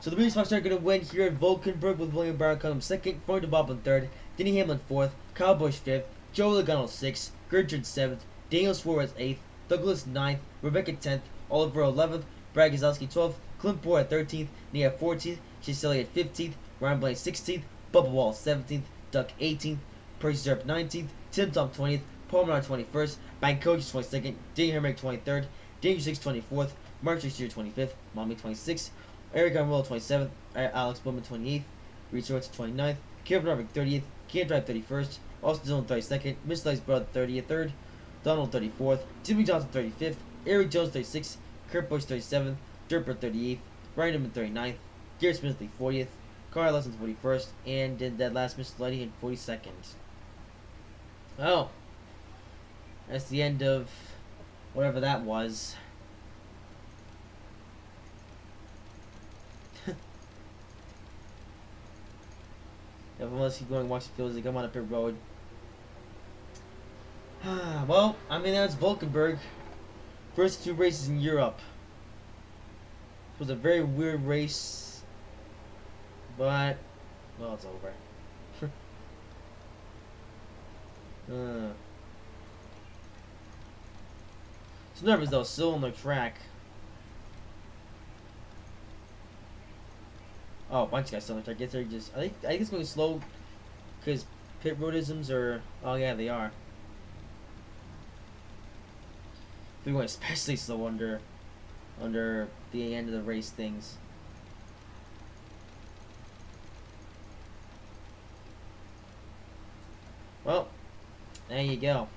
the Real Xbox Nerd are going to win here at Valkenburg with William Byron coming second, Floyd Bob in third, Denny Hamlin fourth, Kyle Busch fifth, Joe Logano sixth, Gertrude seventh, Daniel Suarez 8th, Douglas 9th, Rebecca 10th, Oliver 11th, Brad Gazowski 12th, Clint Bohr at 13th, Nia 14th, Chase Elliott 15th, Ryan Blaney 16th, Bubba Wall 17th, Duck 18th, Percy Sharp 19th, Tim Tom 20th, Paul Menard 21st, Bank Coach 22nd, Danny Hermick 23rd, Danger 6 24th, Mark Shakespeare 25th, Mommy 26th, Eric Armillo 27th, Alex Bowman 28th, Reed Shorts 29th, Kevin Harvick 30th, Cam Drive 31st, Austin Dillon 32nd, Miss Light's brother 33rd, Donald 34th, Jimmy Johnson 35th, Eric Jones 36th, Kurt Busch 37th, Dirtbird 38th, Ryan Newman 39th, Garrett Smith 40th, Carl Lessons 41st, and then that last Mr. Lighty in 42nd. Oh, that's the end of whatever that was. Unless keep going and watch the fields, they come on a pit road. Well, I mean, that's Valkenburg. First 2 races in Europe. It was a very weird race, but well, it's over. It's nervous though, still on the track. Oh, a bunch of guys still on the track. I guess they're just. I think it's going slow because pit roadisms are. Oh yeah, they are. They're going especially slow under the end of the race things. Well, there you go.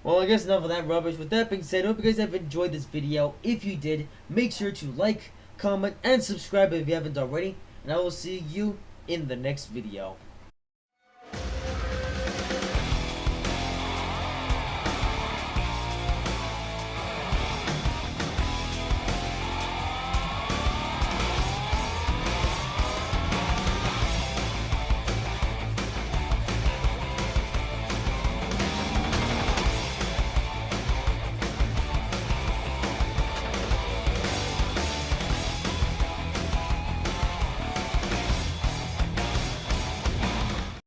Well, I guess enough of that rubbish. With that being said, I hope you guys have enjoyed this video. If you did, make sure to like, comment, and subscribe if you haven't already. And I will see you in the next video.